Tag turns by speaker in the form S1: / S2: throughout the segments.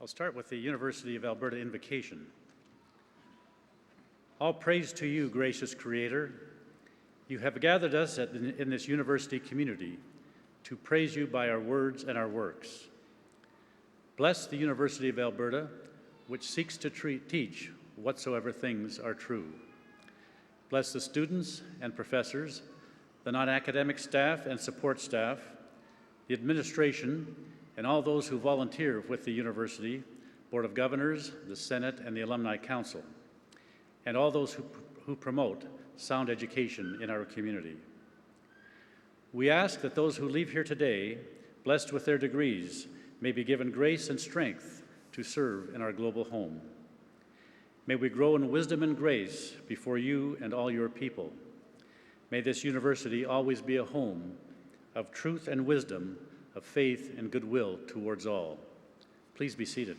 S1: I'll start with the University of Alberta Invocation. All praise to you, gracious Creator. You have gathered us in this university community to praise you by our words and our works. Bless the University of Alberta, which seeks to teach whatsoever things are true. Bless the students and professors, the non-academic staff and support staff, the administration, and all those who volunteer with the university, Board of Governors, the Senate, and the Alumni Council, and all those who promote sound education in our community. We ask that those who leave here today, blessed with their degrees, may be given grace and strength to serve in our global home. May we grow in wisdom and grace before you and all your people. May this university always be a home of truth and wisdom, of faith and goodwill towards all. Please be seated.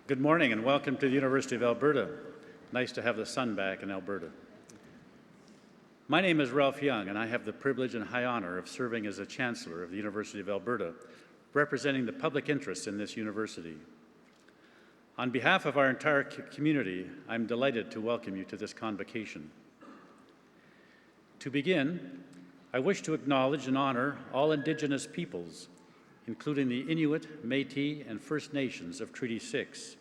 S1: Good morning and welcome to the University of Alberta. Nice to have the sun back in Alberta. My name is Ralph Young, and I have the privilege and high honor of serving as a Chancellor of the University of Alberta, representing the public interest in this university. On behalf of our entire community, I'm delighted to welcome you to this convocation. To begin, I wish to acknowledge and honor all Indigenous peoples, including the Inuit, Métis, and First Nations of Treaty 6,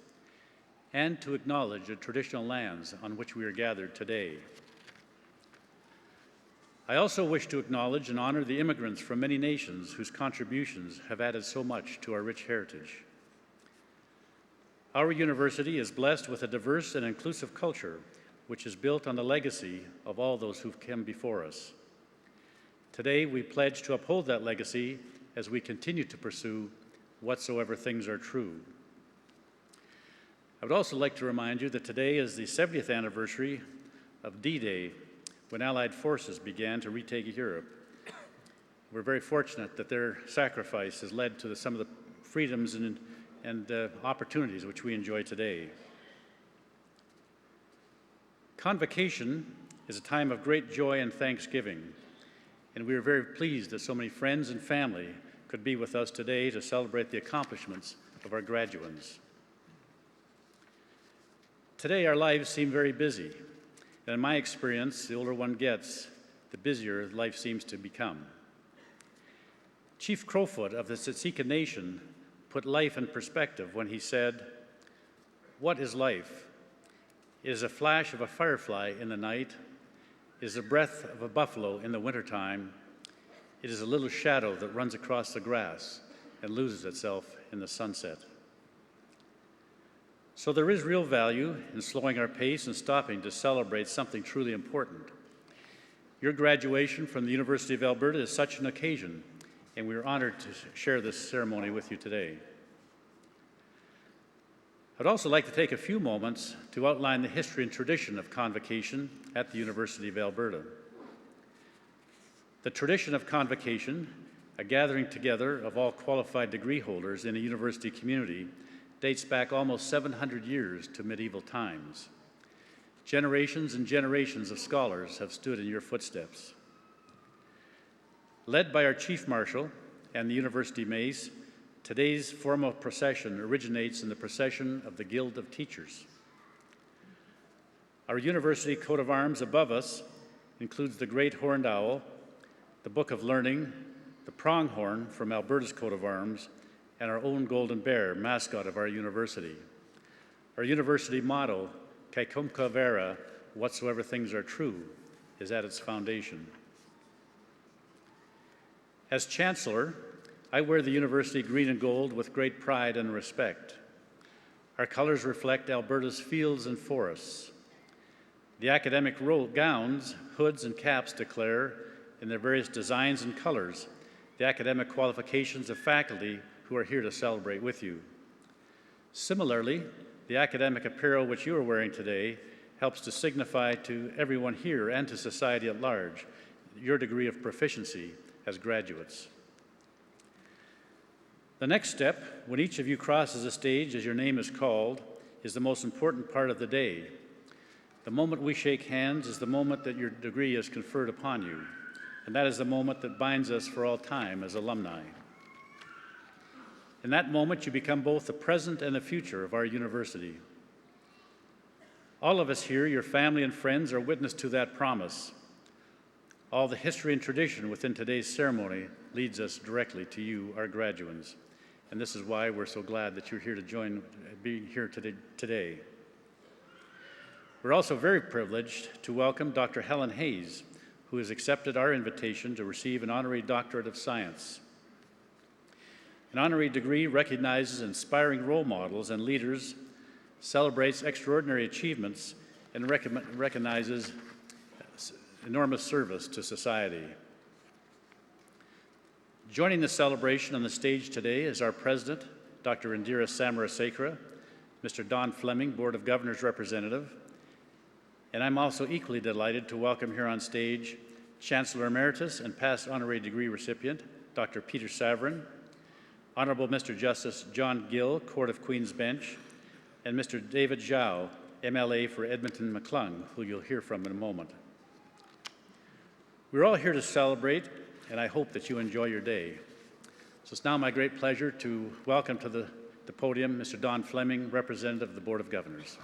S1: and to acknowledge the traditional lands on which we are gathered today. I also wish to acknowledge and honor the immigrants from many nations whose contributions have added so much to our rich heritage. Our university is blessed with a diverse and inclusive culture, which is built on the legacy of all those who've come before us. Today, we pledge to uphold that legacy as we continue to pursue whatsoever things are true. I would also like to remind you that today is the 70th anniversary of D-Day, when Allied forces began to retake Europe. We're very fortunate that their sacrifice has led to some of the freedoms and opportunities which we enjoy today. Convocation is a time of great joy and thanksgiving, and we are very pleased that so many friends and family could be with us today to celebrate the accomplishments of our graduates. Today, our lives seem very busy, and in my experience, the older one gets, the busier life seems to become. Chief Crowfoot of the Siksika Nation put life in perspective when he said, "What is life? It is a flash of a firefly in the night. It is the breath of a buffalo in the wintertime. It is a little shadow that runs across the grass and loses itself in the sunset." So there is real value in slowing our pace and stopping to celebrate something truly important. Your graduation from the University of Alberta is such an occasion, and we are honored to share this ceremony with you today. I'd also like to take a few moments to outline the history and tradition of Convocation at the University of Alberta. The tradition of Convocation, a gathering together of all qualified degree holders in a university community, dates back almost 700 years to medieval times. Generations and generations of scholars have stood in your footsteps. Led by our Chief Marshal and the University Mace, today's formal procession originates in the procession of the Guild of Teachers. Our university coat of arms above us includes the Great Horned Owl, the Book of Learning, the pronghorn from Alberta's coat of arms, and our own golden bear, mascot of our university. Our university motto, Kaikumka Vera, whatsoever things are true, is at its foundation. As Chancellor, I wear the university green and gold with great pride and respect. Our colors reflect Alberta's fields and forests. The academic gowns, hoods, and caps declare, in their various designs and colors, the academic qualifications of faculty who are here to celebrate with you. Similarly, the academic apparel which you are wearing today helps to signify to everyone here and to society at large your degree of proficiency as graduates. The next step, when each of you crosses the stage as your name is called, is the most important part of the day. The moment we shake hands is the moment that your degree is conferred upon you, and that is the moment that binds us for all time as alumni. In that moment, you become both the present and the future of our university. All of us here, your family and friends, are witness to that promise. All the history and tradition within today's ceremony leads us directly to you, our graduands. And this is why we're so glad that you're here to be here today. We're also very privileged to welcome Dr. Helen Hayes, who has accepted our invitation to receive an Honorary Doctorate of Science. An honorary degree recognizes inspiring role models and leaders, celebrates extraordinary achievements, and recognizes enormous service to society. Joining the celebration on the stage today is our President, Dr. Indira Samarasekera, Mr. Don Fleming, Board of Governors Representative, and I'm also equally delighted to welcome here on stage Chancellor Emeritus and past honorary degree recipient, Dr. Peter Savarin, Honorable Mr. Justice John Gill, Court of Queen's Bench, and Mr. David Zhao, MLA for Edmonton-McClung, who you'll hear from in a moment. We're all here to celebrate, and I hope that you enjoy your day. So it's now my great pleasure to welcome to the podium Mr. Don Fleming, Representative of the Board of Governors.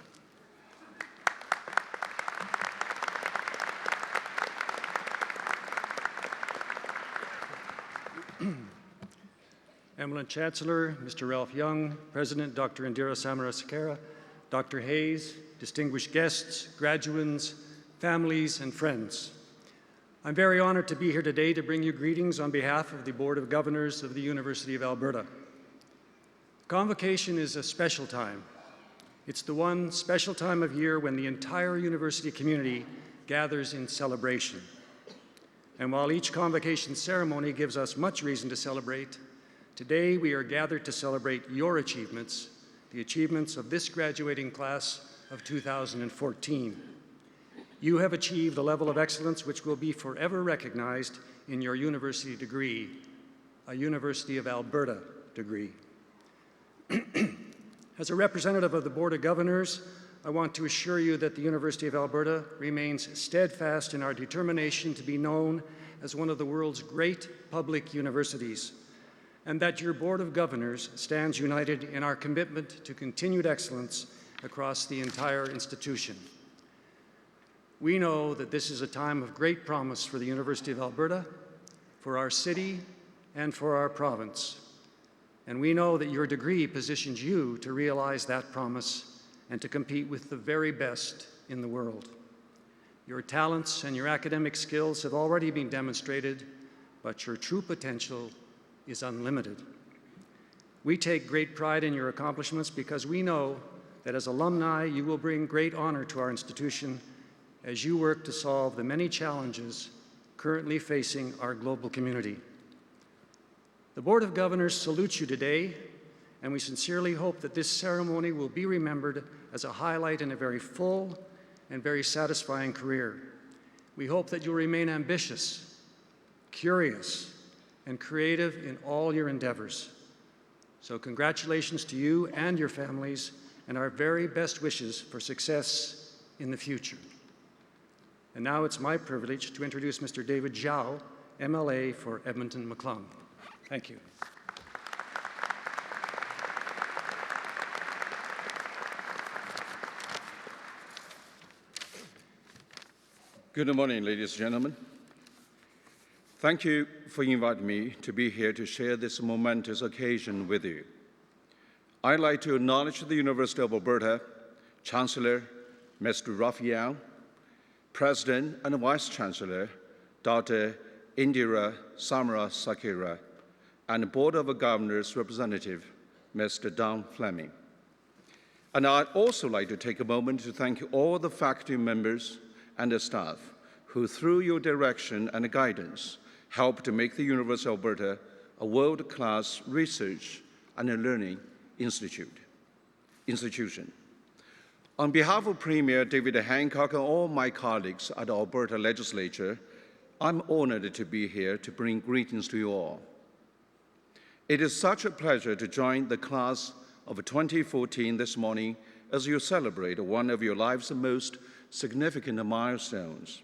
S2: Eminent Chancellor, Mr. Ralph Young, President Dr. Indira Samarasekera, Dr. Hayes, distinguished guests, graduands, families, and friends. I'm very honored to be here today to bring you greetings on behalf of the Board of Governors of the University of Alberta. Convocation is a special time. It's the one special time of year when the entire university community gathers in celebration. And while each convocation ceremony gives us much reason to celebrate, today we are gathered to celebrate your achievements, the achievements of this graduating class of 2014. You have achieved a level of excellence which will be forever recognized in your university degree, a University of Alberta degree. As a representative of the Board of Governors, I want to assure you that the University of Alberta remains steadfast in our determination to be known as one of the world's great public universities, and that your Board of Governors stands united in our commitment to continued excellence across the entire institution. We know that this is a time of great promise for the University of Alberta, for our city, and for our province. And we know that your degree positions you to realize that promise and to compete with the very best in the world. Your talents and your academic skills have already been demonstrated, but your true potential is unlimited. We take great pride in your accomplishments because we know that as alumni, you will bring great honor to our institution as you work to solve the many challenges currently facing our global community. The Board of Governors salutes you today, and we sincerely hope that this ceremony will be remembered as a highlight in a very full and very satisfying career. We hope that you'll remain ambitious, curious, and creative in all your endeavors. So congratulations to you and your families, and our very best wishes for success in the future. And now it's my privilege to introduce Mr. David Zhao, MLA for Edmonton-McClung. Thank you.
S3: Good morning, ladies and gentlemen. Thank you for inviting me to be here to share this momentous occasion with you. I'd like to acknowledge the University of Alberta, Chancellor, Mr. Ralph Young, President and Vice Chancellor, Dr. Indira Samarasekera, and Board of Governors Representative, Mr. Don Fleming. And I'd also like to take a moment to thank all the faculty members and the staff who, through your direction and guidance, helped to make the University of Alberta a world-class research and learning institution. On behalf of Premier David Hancock and all my colleagues at the Alberta Legislature, I'm honored to be here to bring greetings to you all. It is such a pleasure to join the class of 2014 this morning as you celebrate one of your life's most significant milestones.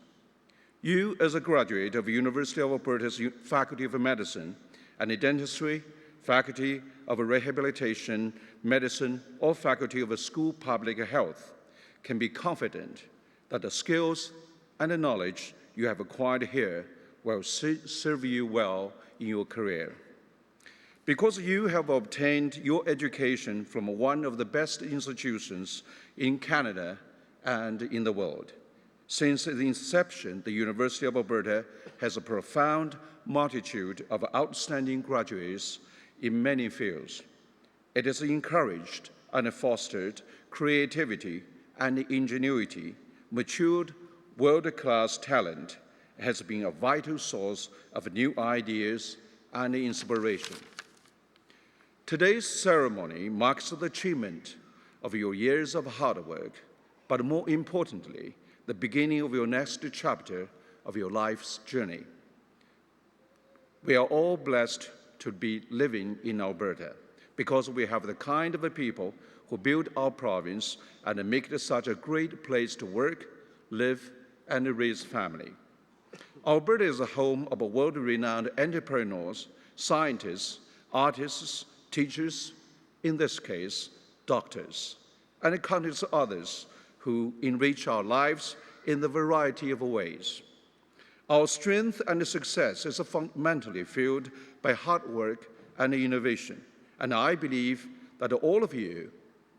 S3: You, as a graduate of University of Alberta's Faculty of Medicine and Dentistry, faculty of rehabilitation, medicine, or faculty of school public health can be confident that the skills and the knowledge you have acquired here will serve you well in your career. Because you have obtained your education from one of the best institutions in Canada and in the world. Since the inception, the University of Alberta has a profound multitude of outstanding graduates in many fields. It has encouraged and fostered creativity and ingenuity, matured world-class talent, has been a vital source of new ideas and inspiration. Today's ceremony marks the achievement of your years of hard work, but more importantly, the beginning of your next chapter of your life's journey. We are all blessed to be living in Alberta because we have the kind of people who build our province and make it such a great place to work, live, and raise family. Alberta is the home of world-renowned entrepreneurs, scientists, artists, teachers, in this case, doctors, and countless others who enrich our lives in a variety of ways. Our strength and success is fundamentally fueled by hard work and innovation, and I believe that all of you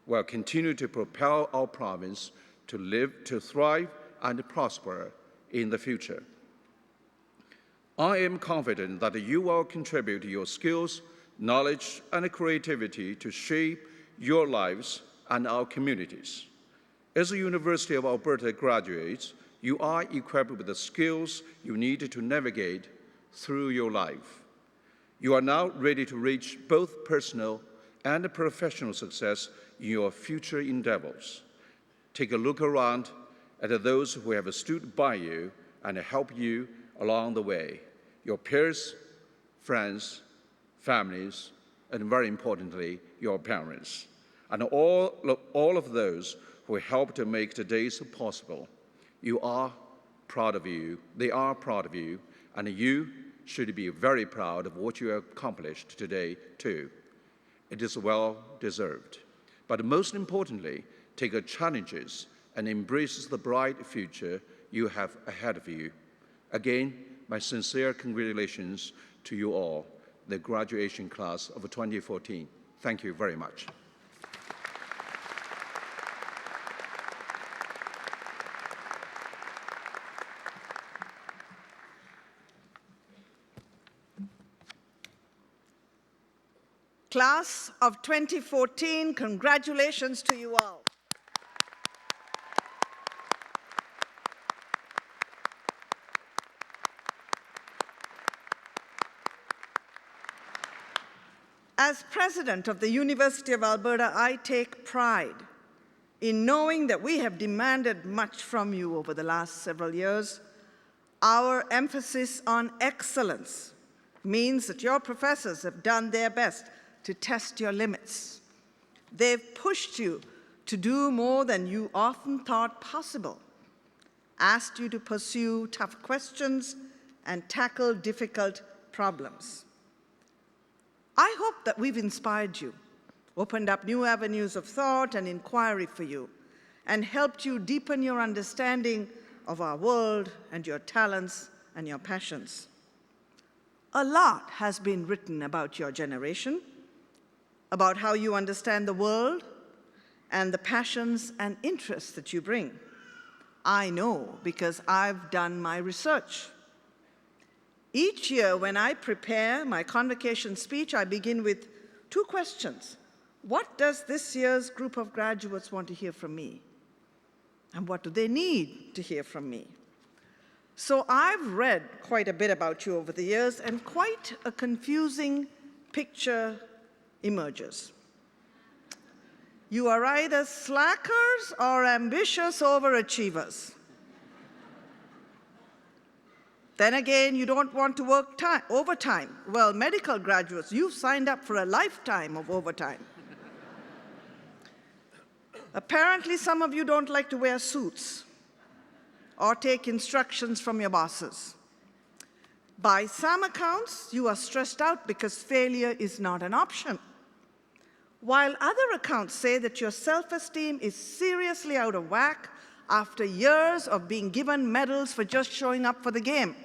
S3: will continue to propel our province to live, to thrive, and prosper in the future. I am confident that you will contribute your skills, knowledge, and creativity to shape your lives and our communities. As a University of Alberta graduates, you are equipped with the skills you need to navigate through your life. You are now ready to reach both personal and professional success in your future endeavors. Take a look around at those who have stood by you and helped you along the way, your peers, friends, families, and very importantly, your parents, and all of those who helped to make today's possible. You are proud of you, they are proud of you, and you should be very proud of what you have accomplished today too. It is well deserved. But most importantly, take the challenges and embrace the bright future you have ahead of you. Again, my sincere congratulations to you all, the graduation class of 2014. Thank you very much.
S4: Class of 2014, congratulations to you all. As president of the University of Alberta, I take pride in knowing that we have demanded much from you over the last several years. Our emphasis on excellence means that your professors have done their best to test your limits. They've pushed you to do more than you often thought possible, asked you to pursue tough questions and tackle difficult problems. I hope that we've inspired you, opened up new avenues of thought and inquiry for you, and helped you deepen your understanding of our world and your talents and your passions. A lot has been written about your generation, about how you understand the world and the passions and interests that you bring. I know because I've done my research. Each year when I prepare my convocation speech, I begin with two questions. What does this year's group of graduates want to hear from me? And what do they need to hear from me? So I've read quite a bit about you over the years, and quite a confusing picture emerges. You are either slackers or ambitious overachievers. Then again, you don't want to work overtime. Well, medical graduates, you've signed up for a lifetime of overtime. Apparently, some of you don't like to wear suits or take instructions from your bosses. By some accounts, you are stressed out because failure is not an option, while other accounts say that your self-esteem is seriously out of whack after years of being given medals for just showing up for the game.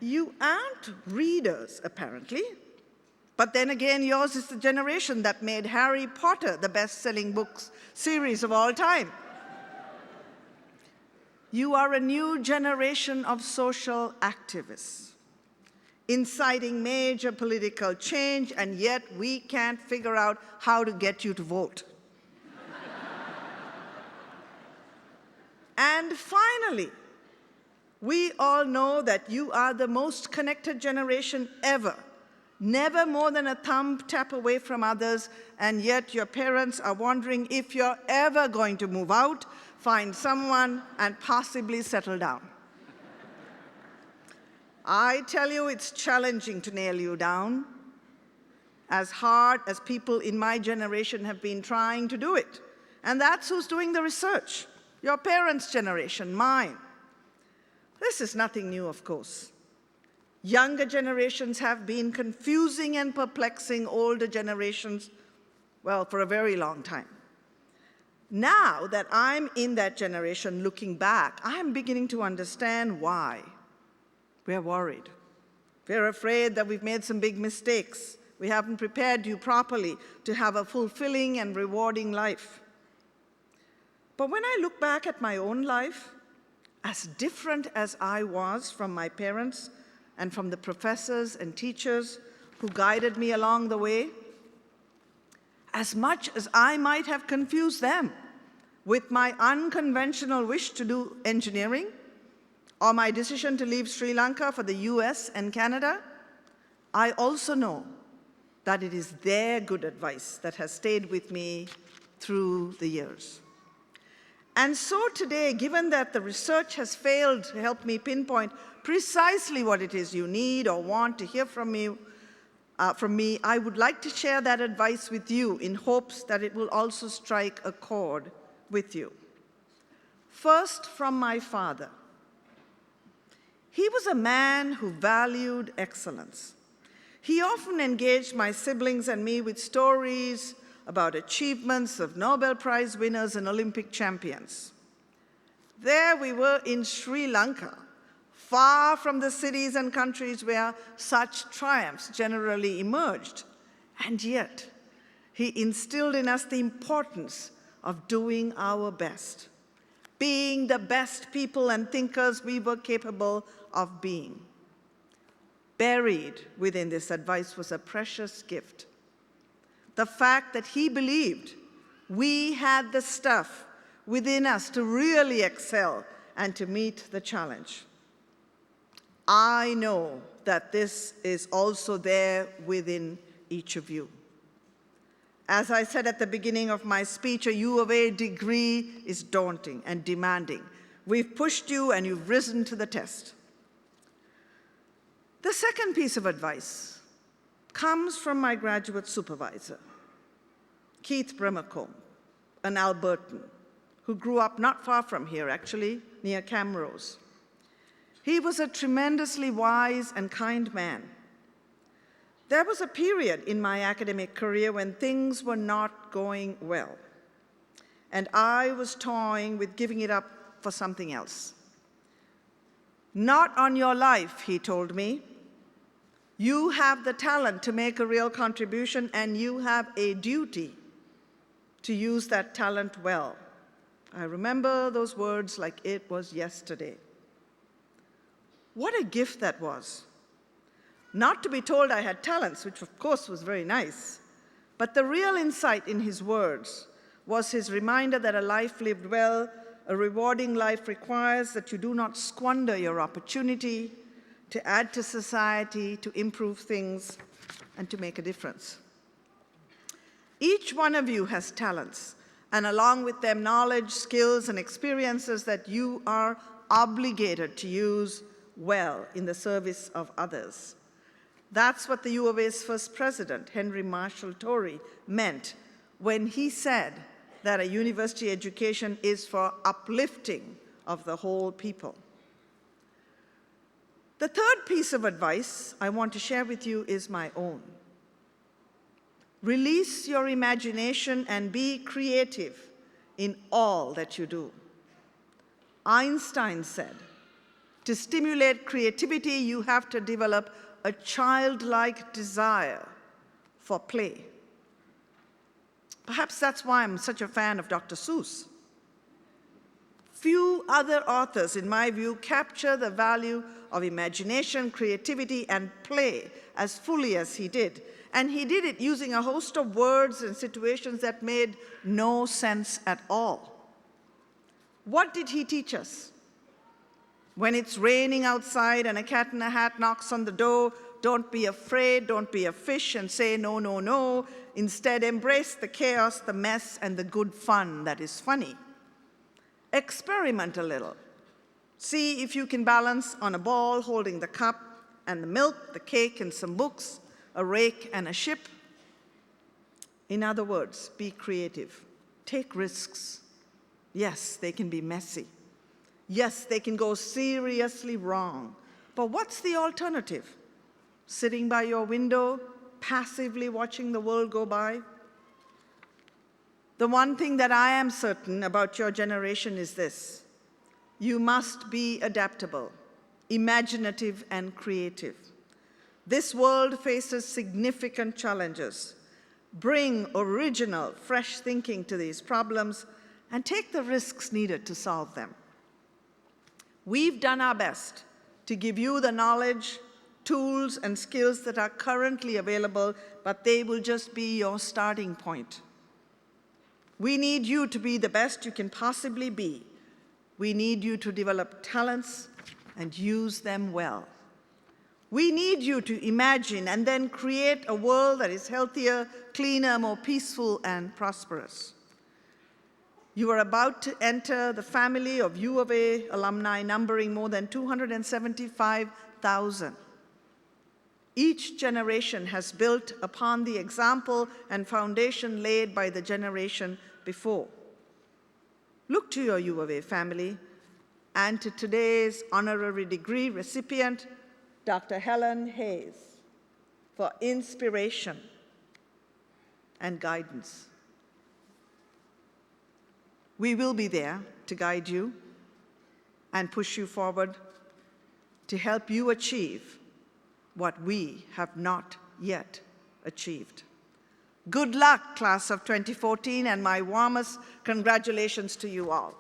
S4: You aren't readers, apparently, but then again, yours is the generation that made Harry Potter the best-selling books series of all time. You are a new generation of social activists, inciting major political change, and yet we can't figure out how to get you to vote. And finally, we all know that you are the most connected generation ever, never more than a thumb tap away from others, and yet your parents are wondering if you're ever going to move out, find someone, and possibly settle down. I tell you, it's challenging to nail you down, as hard as people in my generation have been trying to do it. And that's who's doing the research. Your parents' generation, mine. This is nothing new, of course. Younger generations have been confusing and perplexing older generations, well, for a very long time. Now that I'm in that generation looking back, I'm beginning to understand why. We're worried. We're afraid that we've made some big mistakes. We haven't prepared you properly to have a fulfilling and rewarding life. But when I look back at my own life, as different as I was from my parents and from the professors and teachers who guided me along the way, as much as I might have confused them with my unconventional wish to do engineering or my decision to leave Sri Lanka for the US and Canada, I also know that it is their good advice that has stayed with me through the years. And so today, given that the research has failed to help me pinpoint precisely what it is you need or want to hear from me, I would like to share that advice with you in hopes that it will also strike a chord with you. First, from my father. He was a man who valued excellence. He often engaged my siblings and me with stories about achievements of Nobel Prize winners and Olympic champions. There we were in Sri Lanka, far from the cities and countries where such triumphs generally emerged. And yet, he instilled in us the importance of doing our best, being the best people and thinkers we were capable of being. Buried within this advice was a precious gift. The fact that he believed we had the stuff within us to really excel and to meet the challenge. I know that this is also there within each of you. As I said at the beginning of my speech, a U of A degree is daunting and demanding. We've pushed you and you've risen to the test. The second piece of advice comes from my graduate supervisor, Keith Bremercombe, an Albertan, who grew up not far from here, actually, near Camrose. He was a tremendously wise and kind man. There was a period in my academic career when things were not going well, and I was toying with giving it up for something else. Not on your life, he told me. You have the talent to make a real contribution, and you have a duty to use that talent well. I remember those words like it was yesterday. What a gift that was. Not to be told I had talents, which of course was very nice, but the real insight in his words was his reminder that a life lived well, a rewarding life requires that you do not squander your opportunity to add to society, to improve things, and to make a difference. Each one of you has talents, and along with them knowledge, skills, and experiences that you are obligated to use well in the service of others. That's what the U of A's first president, Henry Marshall Torrey, meant when he said that a university education is for uplifting of the whole people. The third piece of advice I want to share with you is my own. Release your imagination and be creative in all that you do. Einstein said, to stimulate creativity, you have to develop a childlike desire for play. Perhaps that's why I'm such a fan of Dr. Seuss. Few other authors, in my view, capture the value of imagination, creativity, and play as fully as he did. And he did it using a host of words and situations that made no sense at all. What did he teach us? When it's raining outside and a cat in a hat knocks on the door, don't be afraid, don't be a fish and say no, no, no. Instead, embrace the chaos, the mess, and the good fun that is funny. Experiment a little. See if you can balance on a ball holding the cup and the milk, the cake and some books, a rake and a ship. In other words, be creative. Take risks. Yes, they can be messy. Yes, they can go seriously wrong. But what's the alternative? Sitting by your window, passively watching the world go by? The one thing that I am certain about your generation is this: you must be adaptable, imaginative, and creative. This world faces significant challenges. Bring original, fresh thinking to these problems and take the risks needed to solve them. We've done our best to give you the knowledge, tools, and skills that are currently available, but they will just be your starting point. We need you to be the best you can possibly be. We need you to develop talents and use them well. We need you to imagine and then create a world that is healthier, cleaner, more peaceful, and prosperous. You are about to enter the family of U of A alumni numbering more than 275,000. Each generation has built upon the example and foundation laid by the generation before. Look to your U of A family and to today's honorary degree recipient, Dr. Helen Hayes, for inspiration and guidance. We will be there to guide you and push you forward to help you achieve what we have not yet achieved. Good luck, class of 2014, and my warmest congratulations to you all.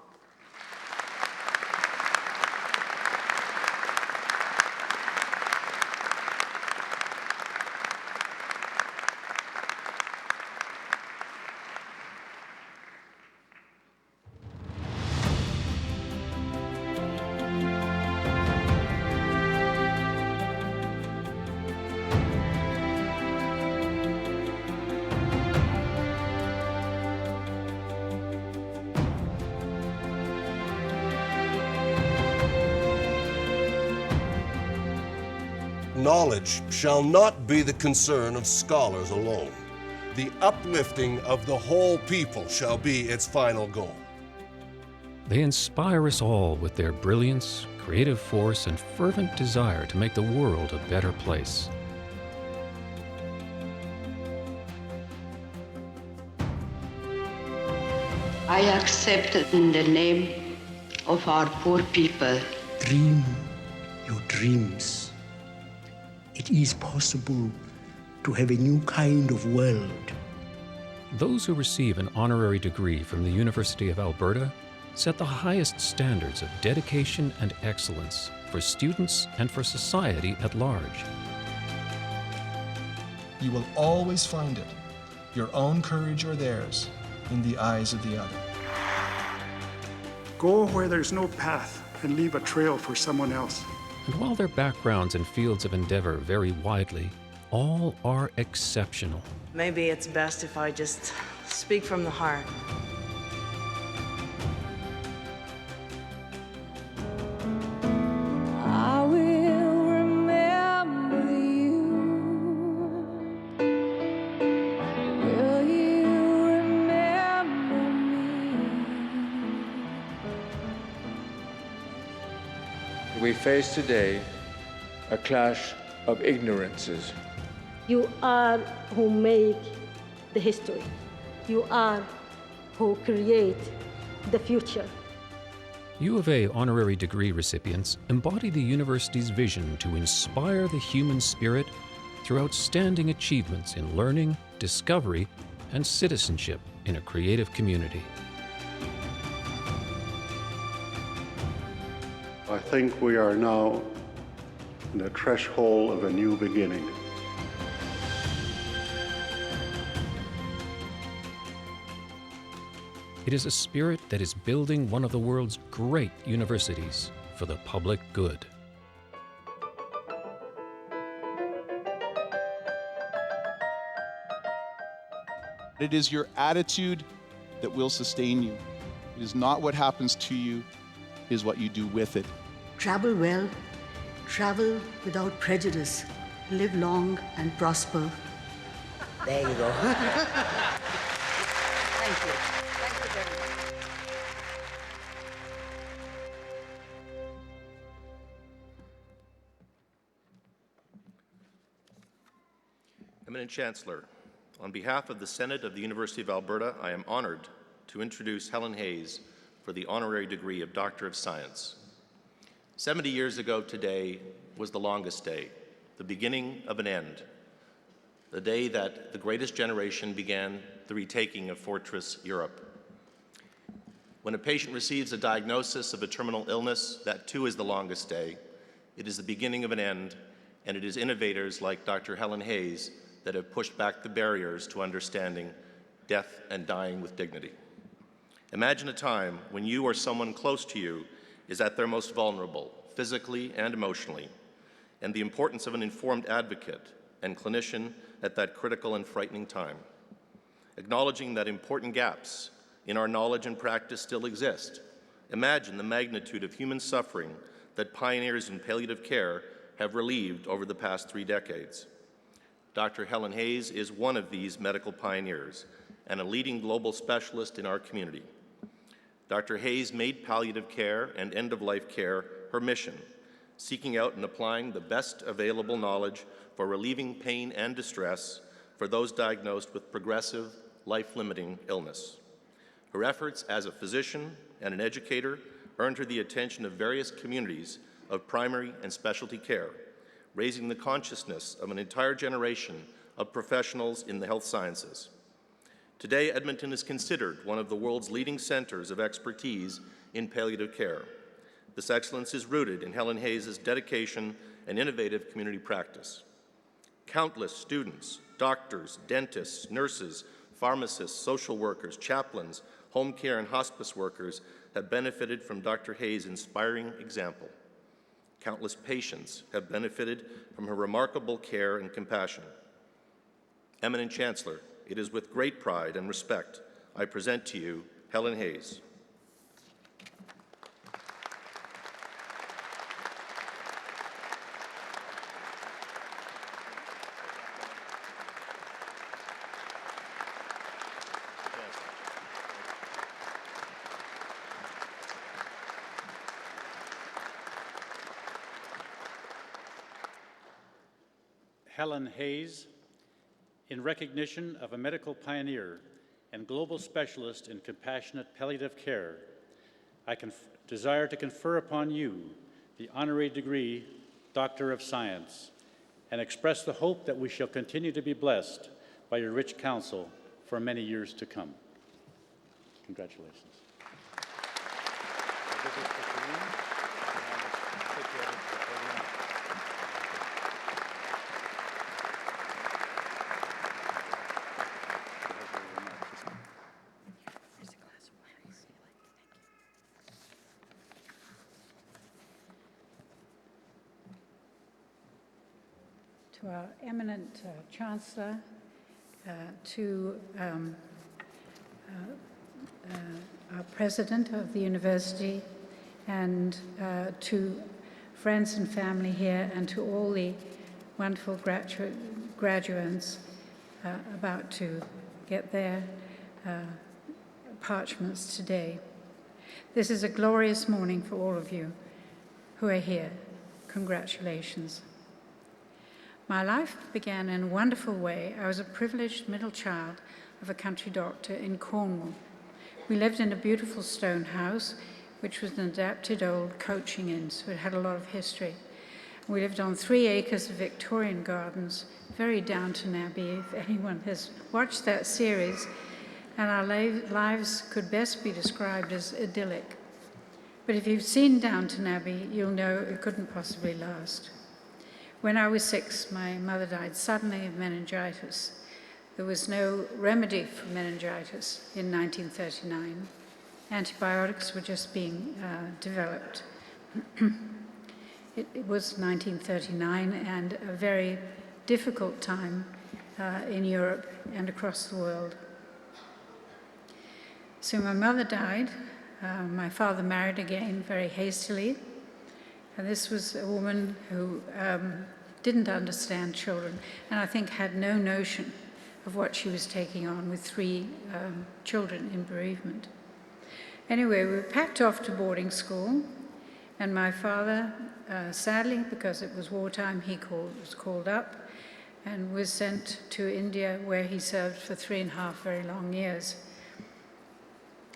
S5: Knowledge shall not be the concern of scholars alone. The uplifting of the whole people shall be its final goal.
S6: They inspire us all with their brilliance, creative force, and fervent desire to make the world a better place.
S7: I accept in the name of our poor people.
S8: Dream your dreams. It is possible to have a new kind of world.
S6: Those who receive an honorary degree from the University of Alberta set the highest standards of dedication and excellence for students and for society at large.
S9: You will always find it, your own courage or theirs, in the eyes of the other.
S2: Go where there's no path and leave a trail for someone else.
S6: And while their backgrounds and fields of endeavor vary widely, all are exceptional.
S10: Maybe it's best if I just speak from the heart.
S11: I will remember you. Will you remember me?
S12: We face today a clash of ignorances.
S13: You are who make the history. You are who create the future.
S6: U of A honorary degree recipients embody the university's vision to inspire the human spirit through outstanding achievements in learning, discovery, and citizenship in a creative community.
S14: I think we are now in the threshold of a new beginning.
S6: It is a spirit that is building one of the world's great universities for the public good.
S15: It is your attitude that will sustain you. It is not what happens to you, it is what you do with it.
S16: Travel well, travel without prejudice, live long and prosper. There you go. Thank you. Thank you very much.
S17: Eminent Chancellor, on behalf of the Senate of the University of Alberta, I am honored to introduce Helen Hayes for the honorary degree of Doctor of Science. 70 years ago today was the longest day, the beginning of an end, the day that the greatest generation began the retaking of Fortress Europe. When a patient receives a diagnosis of a terminal illness, that too is the longest day. It is the beginning of an end, and it is innovators like Dr. Helen Hayes that have pushed back the barriers to understanding death and dying with dignity. Imagine a time when you or someone close to you is at their most vulnerable, physically and emotionally, and the importance of an informed advocate and clinician at that critical and frightening time. Acknowledging that important gaps in our knowledge and practice still exist, imagine the magnitude of human suffering that pioneers in palliative care have relieved over the past 3 decades. Dr. Helen Hayes is one of these medical pioneers and a leading global specialist in our community. Dr. Hayes made palliative care and end-of-life care her mission, seeking out and applying the best available knowledge for relieving pain and distress for those diagnosed with progressive, life-limiting illness. Her efforts as a physician and an educator earned her the attention of various communities of primary and specialty care, raising the consciousness of an entire generation of professionals in the health sciences. Today, Edmonton is considered one of the world's leading centers of expertise in palliative care. This excellence is rooted in Helen Hayes' dedication and innovative community practice. Countless students, doctors, dentists, nurses, pharmacists, social workers, chaplains, home care and hospice workers have benefited from Dr. Hayes' inspiring example. Countless patients have benefited from her remarkable care and compassion. Eminent Chancellor, it is with great pride and respect I present to you Helen Hayes.
S1: Helen Hayes, in recognition of a medical pioneer and global specialist in compassionate palliative care, I desire to confer upon you the honorary degree Doctor of Science and express the hope that we shall continue to be blessed by your rich counsel for many years to come. Congratulations.
S18: To our eminent Chancellor, to our President of the University, and to friends and family here, and to all the wonderful graduates about to get their parchments today. This is a glorious morning for all of you who are here. Congratulations. My life began in a wonderful way. I was a privileged middle child of a country doctor in Cornwall. We lived in a beautiful stone house, which was an adapted old coaching inn, so it had a lot of history. We lived on 3 acres of Victorian gardens, very Downton Abbey, if anyone has watched that series, and our lives could best be described as idyllic. But if you've seen Downton Abbey, you'll know it couldn't possibly last. When I was 6, my mother died suddenly of meningitis. There was no remedy for meningitis in 1939. Antibiotics were just being developed. It was 1939 and a very difficult time in Europe and across the world. So my mother died. My father married again very hastily. And this was a woman who didn't understand children and I think had no notion of what she was taking on with 3 children in bereavement. Anyway, we were packed off to boarding school, and my father, sadly, because it was wartime, was called up and was sent to India, where he served for 3.5 very long years.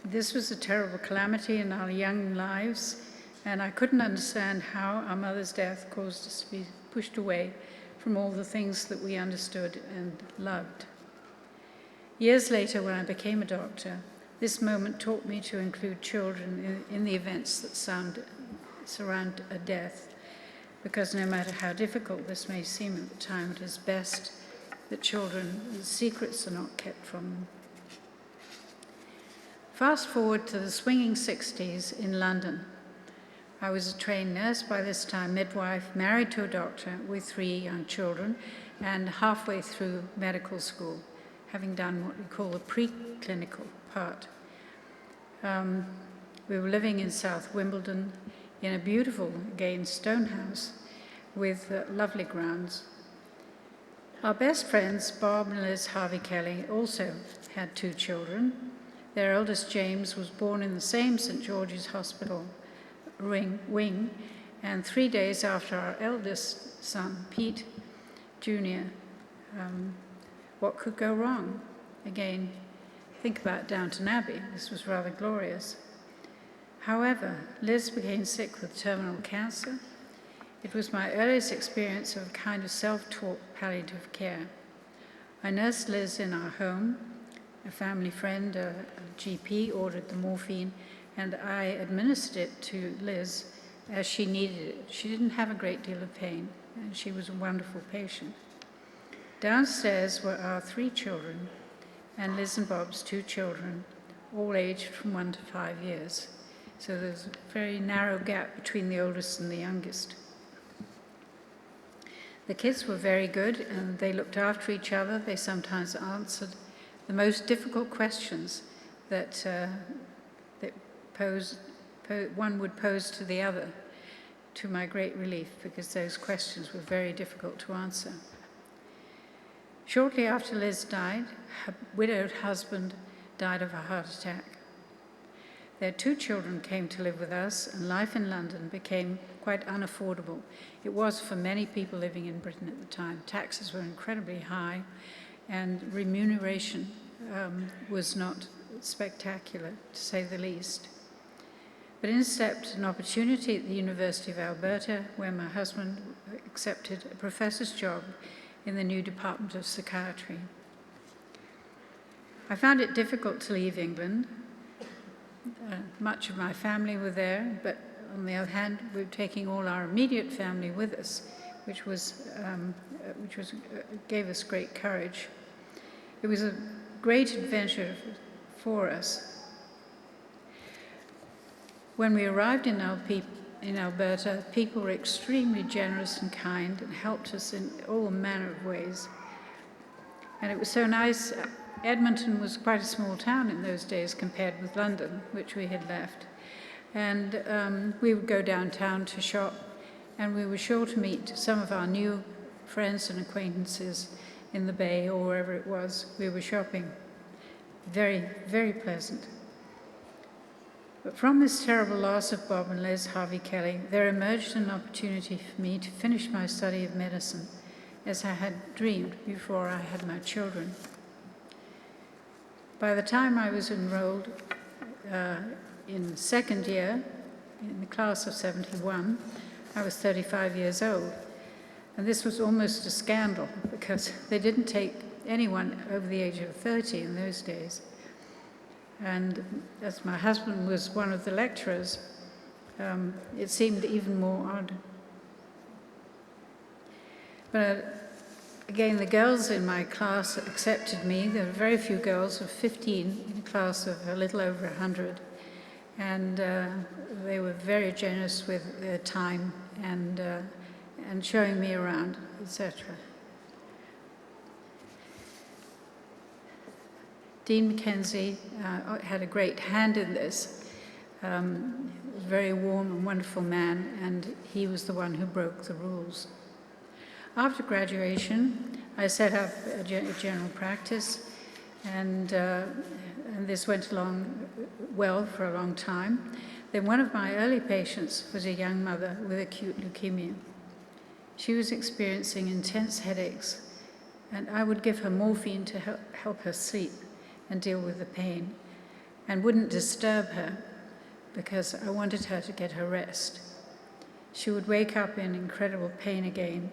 S18: This was a terrible calamity in our young lives, and I couldn't understand how our mother's death caused us to be pushed away from all the things that we understood and loved. Years later, when I became a doctor, this moment taught me to include children in the events that surround a death, because no matter how difficult this may seem at the time, it is best that children's secrets are not kept from them. Fast forward to the swinging 60s in London. I was a trained nurse by this time, midwife, married to a doctor with 3 young children, and halfway through medical school, having done what we call the preclinical part. We were living in South Wimbledon in a beautiful, again, stone house with lovely grounds. Our best friends, Bob and Liz Harvey Kelly, also had 2 children. Their eldest, James, was born in the same St. George's Hospital wing, and 3 days after our eldest son, Pete Jr., what could go wrong? Again, think about Downton Abbey. This was rather glorious. However, Liz became sick with terminal cancer. It was my earliest experience of a kind of self-taught palliative care. I nursed Liz in our home. A family friend, a GP, ordered the morphine, and I administered it to Liz as she needed it. She didn't have a great deal of pain, and she was a wonderful patient. Downstairs were our 3 children, and Liz and Bob's 2 children, all aged from 1 to 5 years. So there's a very narrow gap between the oldest and the youngest. The kids were very good, and they looked after each other. They sometimes answered the most difficult questions that one would pose to the other, to my great relief, because those questions were very difficult to answer. Shortly after Liz died, her widowed husband died of a heart attack. Their 2 children came to live with us, and life in London became quite unaffordable. It was for many people living in Britain at the time. Taxes were incredibly high, and remuneration was not spectacular, to say the least. But in stepped an opportunity at the University of Alberta, where my husband accepted a professor's job in the new Department of Psychiatry. I found it difficult to leave England. Much of my family were there, but on the other hand, we were taking all our immediate family with us, which gave us great courage. It was a great adventure for us. When we arrived in Alberta, people were extremely generous and kind and helped us in all manner of ways. And it was so nice. Edmonton was quite a small town in those days compared with London, which we had left. And we would go downtown to shop, and we were sure to meet some of our new friends and acquaintances in the Bay or wherever it was we were shopping. Very, very pleasant. But from this terrible loss of Bob and Liz Harvey Kelly, there emerged an opportunity for me to finish my study of medicine as I had dreamed before I had my children. By the time I was enrolled in second year, in the class of 71, I was 35 years old. And this was almost a scandal because they didn't take anyone over the age of 30 in those days. And as my husband was one of the lecturers, it seemed even more odd. But again, the girls in my class accepted me. There were very few girls, of 15 in a class of a little over 100. And they were very generous with their time and showing me around, etc. Dean Mackenzie had a great hand in this. He was a very warm and wonderful man, and he was the one who broke the rules. After graduation, I set up a general practice, and this went along well for a long time. Then one of my early patients was a young mother with acute leukemia. She was experiencing intense headaches, and I would give her morphine to help her sleep and deal with the pain, and wouldn't disturb her because I wanted her to get her rest. She would wake up in incredible pain again,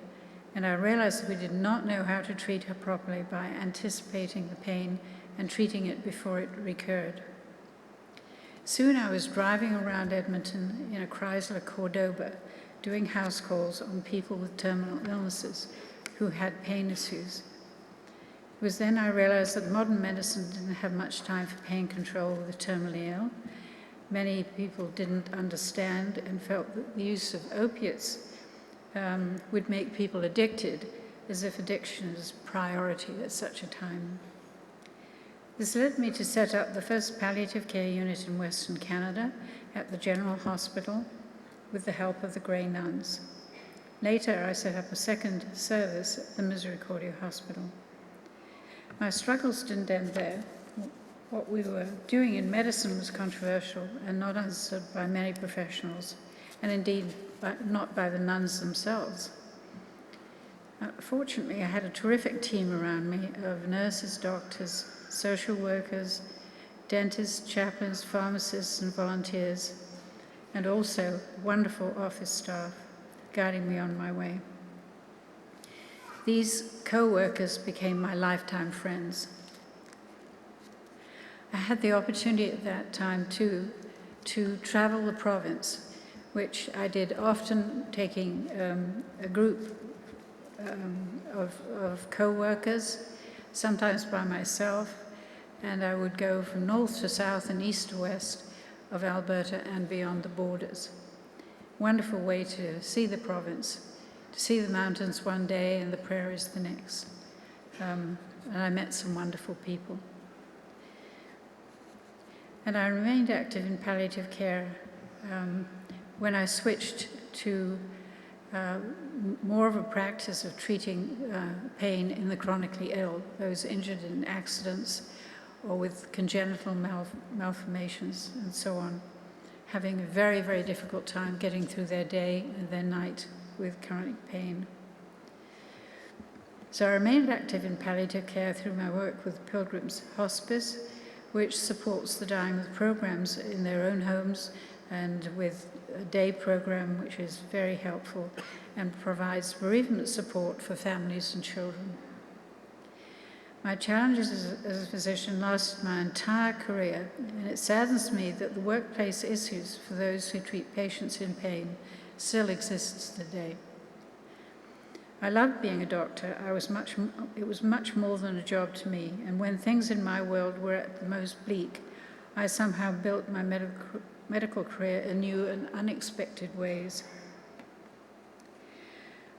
S18: and I realized that we did not know how to treat her properly by anticipating the pain and treating it before it recurred. Soon I was driving around Edmonton in a Chrysler Cordoba, doing house calls on people with terminal illnesses who had pain issues. It was then I realized that modern medicine didn't have much time for pain control with the terminally ill. Many people didn't understand and felt that the use of opiates would make people addicted, as if addiction is priority at such a time. This led me to set up the first palliative care unit in Western Canada at the General Hospital with the help of the Grey Nuns. Later, I set up a second service at the Misericordia Hospital. My struggles didn't end there. What we were doing in medicine was controversial and not understood by many professionals, and indeed not by the nuns themselves. Fortunately, I had a terrific team around me of nurses, doctors, social workers, dentists, chaplains, pharmacists, and volunteers, and also wonderful office staff guiding me on my way. These co-workers became my lifetime friends. I had the opportunity at that time, too, to travel the province, which I did often, taking a group of co-workers, sometimes by myself, and I would go from north to south and east to west of Alberta and beyond the borders. Wonderful way to see the province, to see the mountains one day and the prairies the next. And I met some wonderful people. And I remained active in palliative care when I switched to more of a practice of treating pain in the chronically ill, those injured in accidents or with congenital malformations and so on, having a very, very difficult time getting through their day and their night with chronic pain. So I remained active in palliative care through my work with Pilgrim's Hospice, which supports the dying with programs in their own homes and with a day program which is very helpful and provides bereavement support for families and children. My challenges as a physician lasted my entire career, and it saddens me that the workplace issues for those who treat patients in pain still exists today. I loved being a doctor. It was much more than a job to me, and when things in my world were at the most bleak, I somehow built my medical career in new and unexpected ways.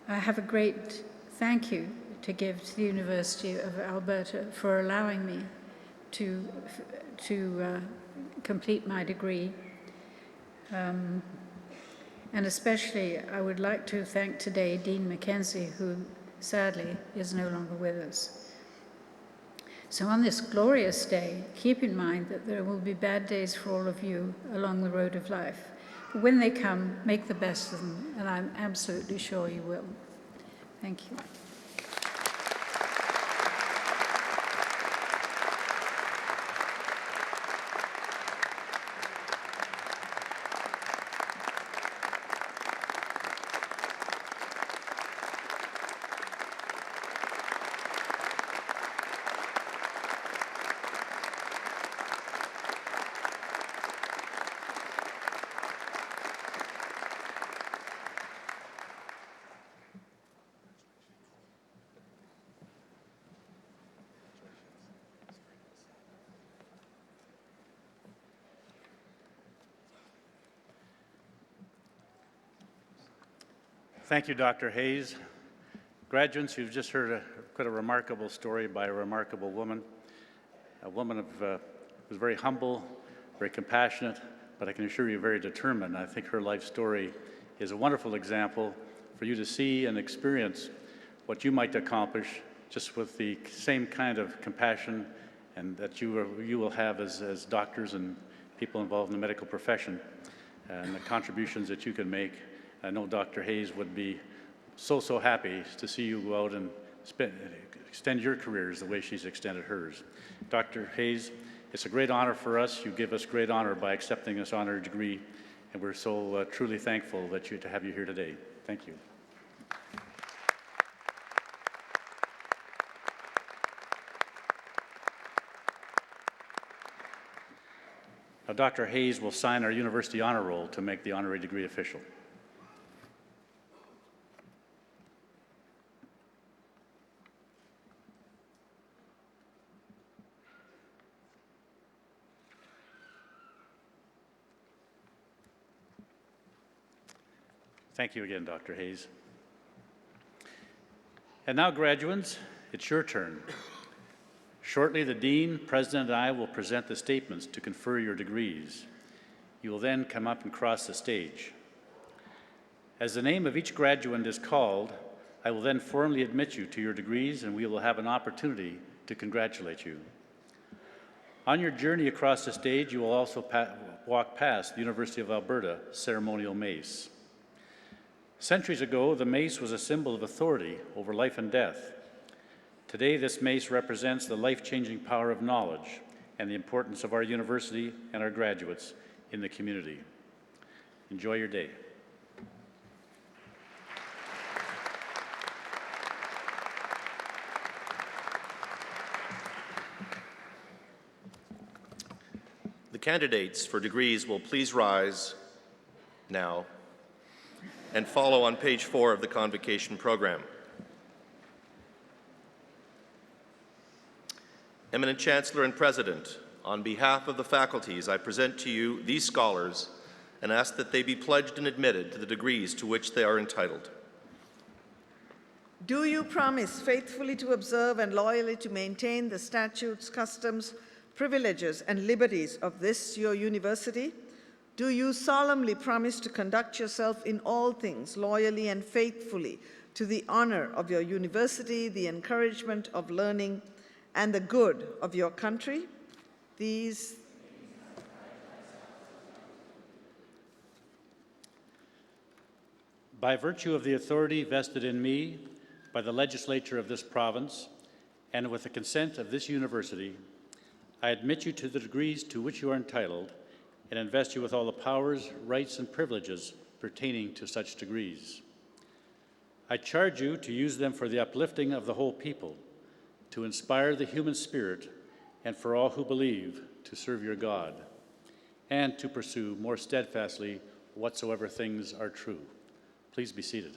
S18: I have a great thank you to give to the University of Alberta for allowing me to complete my degree. And especially, I would like to thank today Dean Mackenzie, who sadly is no longer with us. So on this glorious day, keep in mind that there will be bad days for all of you along the road of life. But when they come, make the best of them, and I'm absolutely sure you will. Thank you.
S1: Thank you, Dr. Hayes. Graduates, you've just heard quite a remarkable story by a remarkable woman, a woman who's very humble, very compassionate, but I can assure you very determined. I think her life story is a wonderful example for you to see and experience what you might accomplish just with the same kind of compassion and that you will have as doctors and people involved in the medical profession, and the contributions that you can make. I know Dr. Hayes would be so happy to see you go out and extend your careers the way she's extended hers. Dr. Hayes, it's a great honor for us. You give us great honor by accepting this honorary degree, and we're so truly thankful to have you here today. Thank you. Now, Dr. Hayes will sign our university honor roll to make the honorary degree official. Thank you again, Dr. Hayes. And now, graduates, it's your turn. Shortly, the Dean, President, and I will present the statements to confer your degrees. You will then come up and cross the stage. As the name of each graduate is called, I will then formally admit you to your degrees, and we will have an opportunity to congratulate you. On your journey across the stage, you will also walk past the University of Alberta ceremonial mace. Centuries ago, the mace was a symbol of authority over life and death. Today, this mace represents the life-changing power of knowledge and the importance of our university and our graduates in the community. Enjoy your day.
S17: The candidates for degrees will please rise now and follow on page 4 of the Convocation program. Eminent Chancellor and President, on behalf of the faculties, I present to you these scholars and ask that they be pledged and admitted to the degrees to which they are entitled.
S4: Do you promise faithfully to observe and loyally to maintain the statutes, customs, privileges, and liberties of this your university? Do you solemnly promise to conduct yourself in all things loyally and faithfully to the honor of your university, the encouragement of learning, and the good of your country? These
S1: By virtue of the authority vested in me by the legislature of this province, and with the consent of this university, I admit you to the degrees to which you are entitled and invest you with all the powers, rights, and privileges pertaining to such degrees. I charge you to use them for the uplifting of the whole people, to inspire the human spirit, and for all who believe to serve your God, and to pursue more steadfastly whatsoever things are true. Please be seated.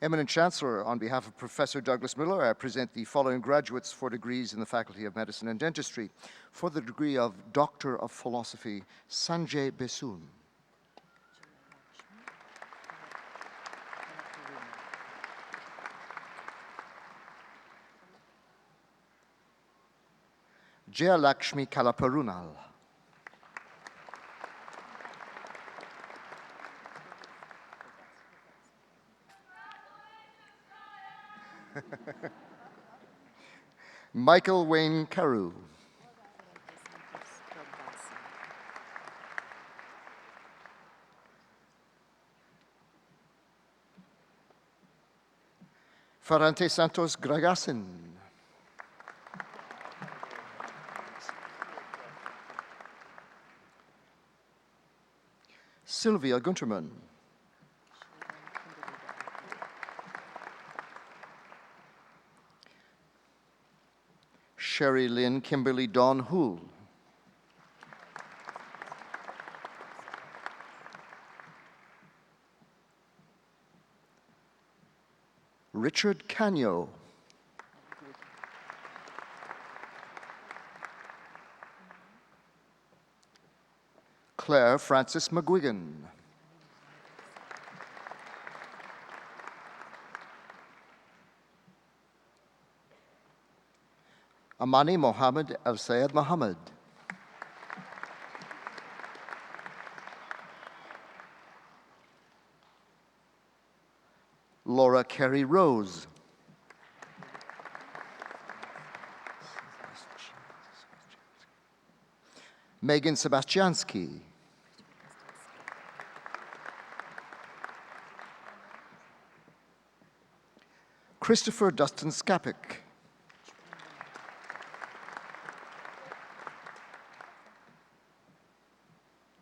S19: Eminent Chancellor, on behalf of Professor Douglas Miller, I present the following graduates for degrees in the Faculty of Medicine and Dentistry. For the degree of Doctor of Philosophy, Sanjay Besoon. Jayalakshmi Kalaparunal. Michael Wayne Carew. Ferrante Santos Gragasin. Sylvia Gunterman. Sherry Lynn Kimberly Dawn Hoole. Richard Canyo. Claire Frances McGuigan. Amani Mohammed Al Sayed Muhammad. Laura Carey Rose. Megan Sebastiansky. Christopher Dustin Skapik.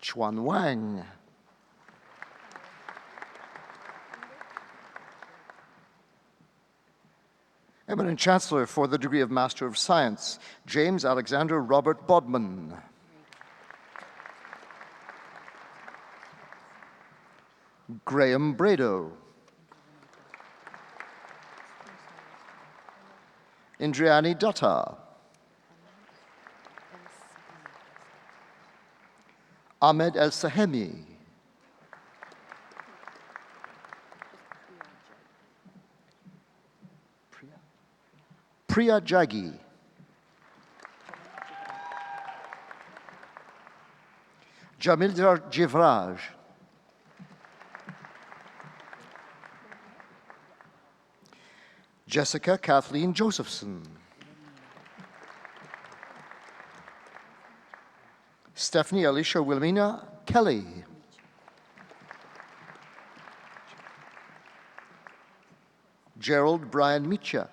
S19: Chuan Wang. Eminent Chancellor for the degree of Master of Science, James Alexander Robert Bodman. Graham Brado. Indriani Dutta. Ahmed El Sahemi. Priya Jaggi. Jamildar Jivraj. Jessica Kathleen Josephson. Stephanie Alicia Wilmina Kelly. Gerald Brian Michak.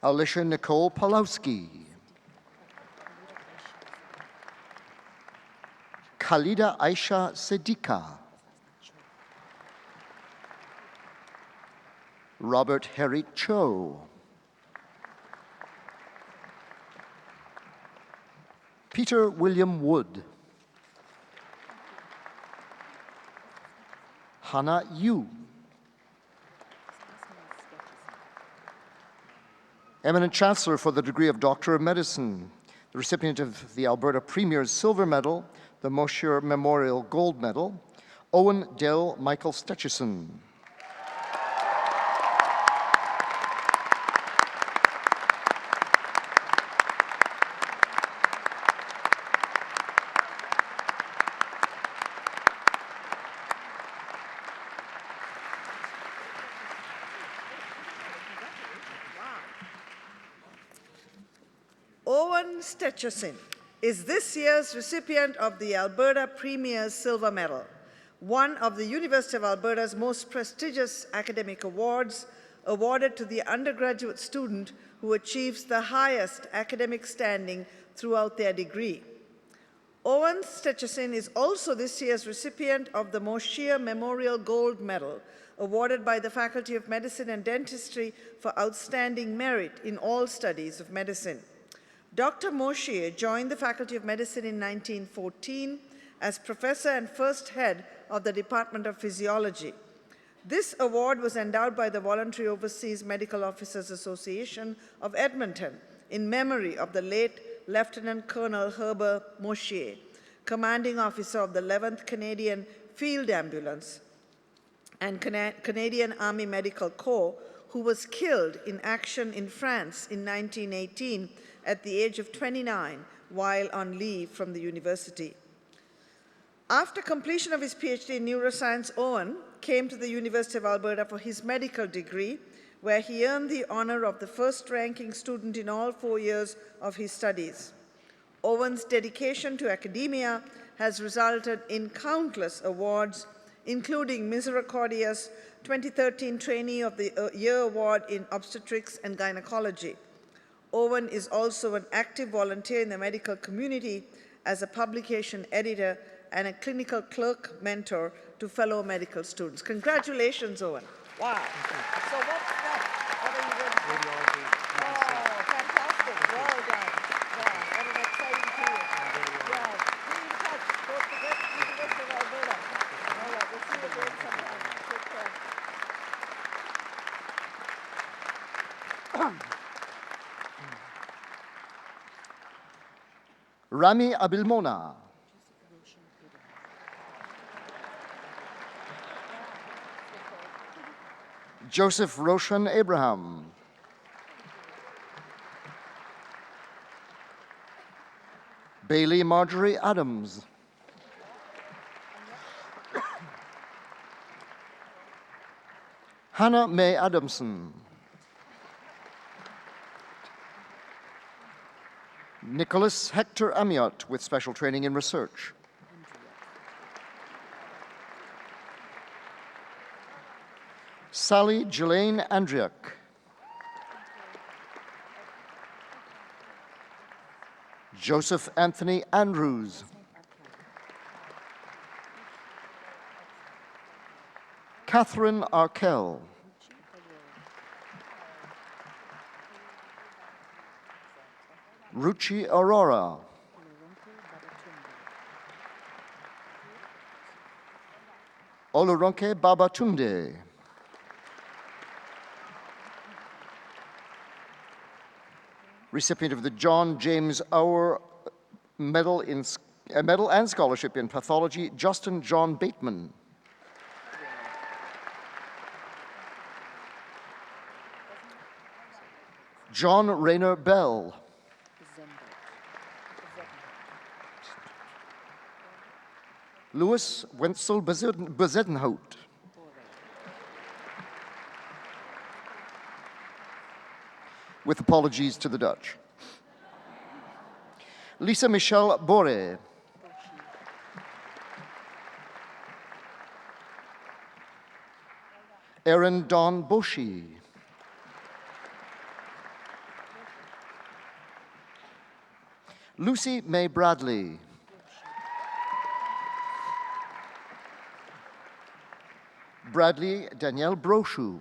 S19: Alicia Nicole Pawlowski. Khalida Aisha Siddiqa. Robert Harry Cho. Peter William Wood. Hannah Yu. Eminent Chancellor for the degree of Doctor of Medicine, the recipient of the Alberta Premier's Silver Medal, the Mosher Memorial Gold Medal, Owen Dale Michael Stetchison.
S4: Owen Stetchison is this year's recipient of the Alberta Premier's Silver Medal, one of the University of Alberta's most prestigious academic awards, awarded to the undergraduate student who achieves the highest academic standing throughout their degree. Owen Stetchison is also this year's recipient of the Mosher Memorial Gold Medal, awarded by the Faculty of Medicine and Dentistry for outstanding merit in all studies of medicine. Dr. Mosher joined the Faculty of Medicine in 1914 as professor and first head of the Department of Physiology. This award was endowed by the Voluntary Overseas Medical Officers Association of Edmonton in memory of the late Lieutenant Colonel Herbert Mosher, commanding officer of the 11th Canadian Field Ambulance and Canadian Army Medical Corps, who was killed in action in France in 1918 at the age of 29 while on leave from the university. After completion of his PhD in neuroscience, Owen came to the University of Alberta for his medical degree, where he earned the honor of the first-ranking student in all 4 years of his studies. Owen's dedication to academia has resulted in countless awards, including Misericordia's 2013 Trainee of the Year Award in Obstetrics and Gynecology. Owen is also an active volunteer in the medical community as a publication editor and a clinical clerk mentor to fellow medical students. Congratulations, Owen. Wow. So what's next? What are you going to do? Oh, fantastic. Well done. Yeah, what an exciting period. Yeah, be in touch. Don't forget University of Alberta. All right, we'll see you again sometime. Take care.
S19: Rami Abilmona. Joseph Roshan Abraham. Bailey Marjorie Adams. Hannah Mae Adamson. Nicholas Hector Amiot with special training in research. Sally Jelaine Andriak. Joseph Anthony Andrews. Catherine Arkell. Ruchi Aurora. Oluronke Babatunde. Recipient of the John James Auer Medal and Scholarship in Pathology, Justin John Bateman. John Rayner Bell. Louis Wenzel Bezettenhout. With apologies to the Dutch. Lisa Michelle Boré. Erin Dawn Boshi. Lucy May Bradley. Bradley Danielle Brochu.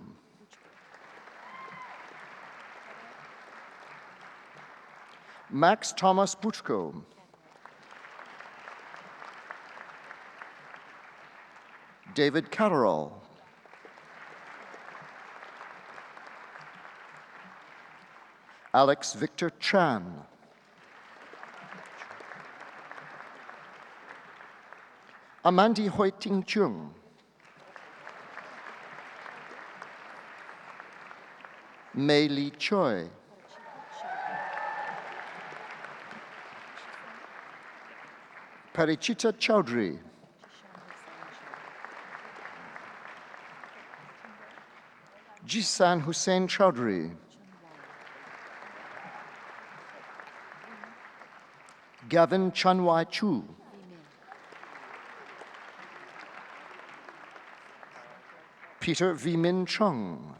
S19: Max Thomas Puchko. David Catterall. Alex Victor Chan. Amandi Hoiting Chung. Mei Li Choi. Parichita Chowdhury. Jisan Hussain Chowdhury. Gavin Chanwai Chu. Peter V. Min Chung.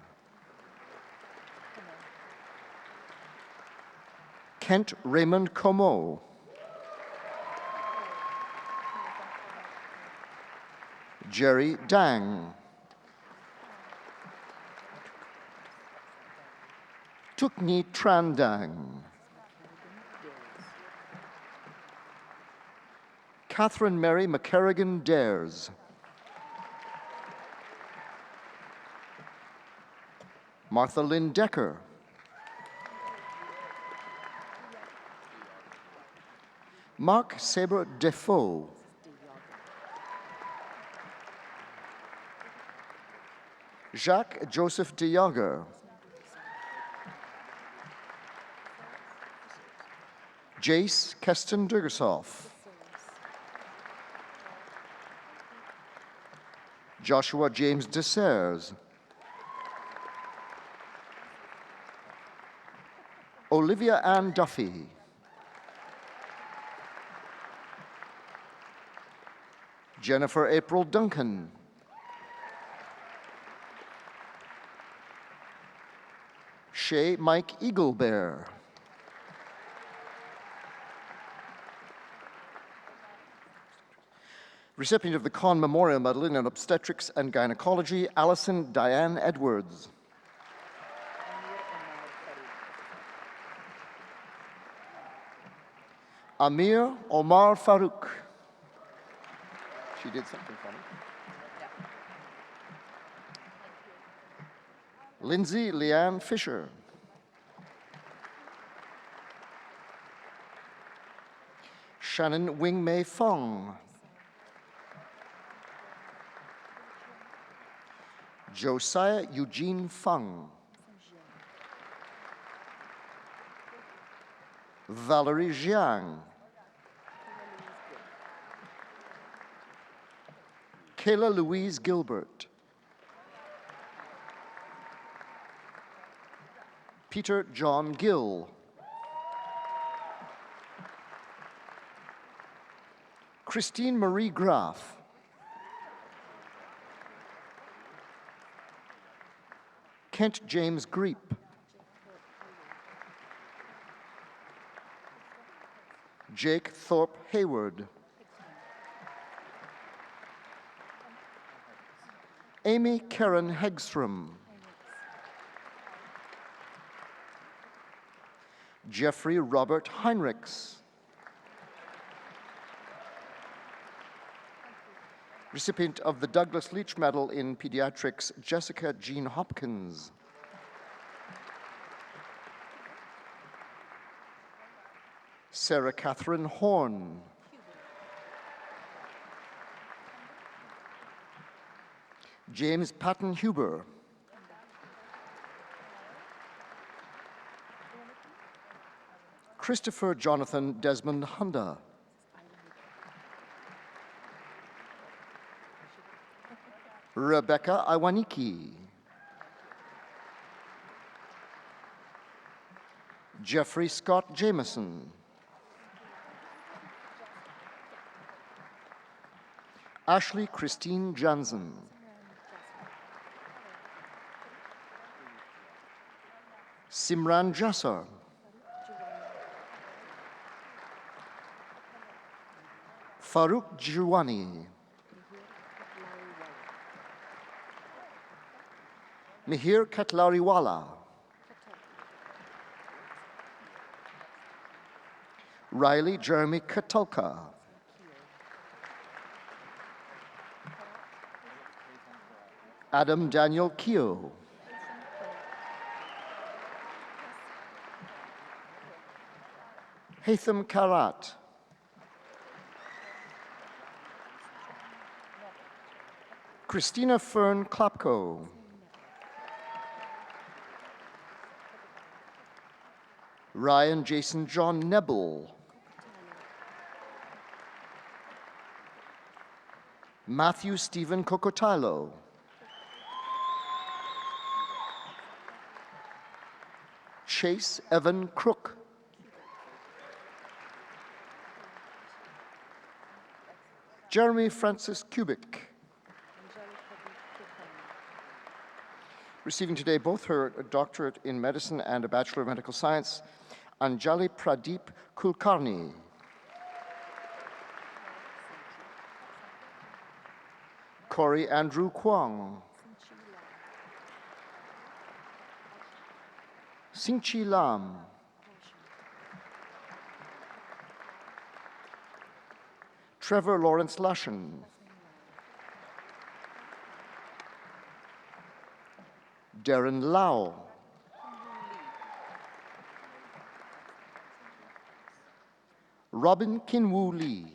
S19: Kent Raymond Como. Jerry Dang. Tukni Trandang. Catherine Mary McCarrigan Dares. Martha Lynn Decker. Mark Sabre Defoe. Jacques Joseph de Jager. Jace Keston Durgersoff. Joshua James DeSers. Olivia Ann Duffy. Jennifer April Duncan. Shay Mike Eaglebear. Recipient of the Conn Memorial Medal in Obstetrics and Gynecology, Allison Diane Edwards. Amir Omar Farouk. She did something funny. Lindsay Leanne Fisher. Shannon Wing Mei Fong. Josiah Eugene Fung. Valerie Jiang. Kayla Louise Gilbert. Peter John Gill. Christine Marie Graff. Kent James Greep. Jake Thorpe Hayward. Amy Karen Hegstrom. Jeffrey Robert Heinrichs. Recipient of the Douglas Leach Medal in Pediatrics, Jessica Jean Hopkins. Sarah Catherine Horn. James Patton Huber. Christopher Jonathan Desmond Hunda. Rebecca Iwaniki. Jeffrey Scott Jameson. Ashley Christine Jansen. Simran Jassar. Farouk Jiwani. Mihir Katlariwala. Riley Jeremy Katulka. Adam Daniel Keo. Haitham Karat. Christina Fern Klapko. Ryan Jason John Nebel. Matthew Stephen Kokotilo. Chase Evan Crook. Jeremy Francis Kubik. Receiving today both her doctorate in medicine and a Bachelor of Medical Science, Anjali Pradeep Kulkarni. Corey Andrew Kwong. Singchi Lam. Trevor Lawrence Lashen. Darren Lau. Robin Kinwoo Lee.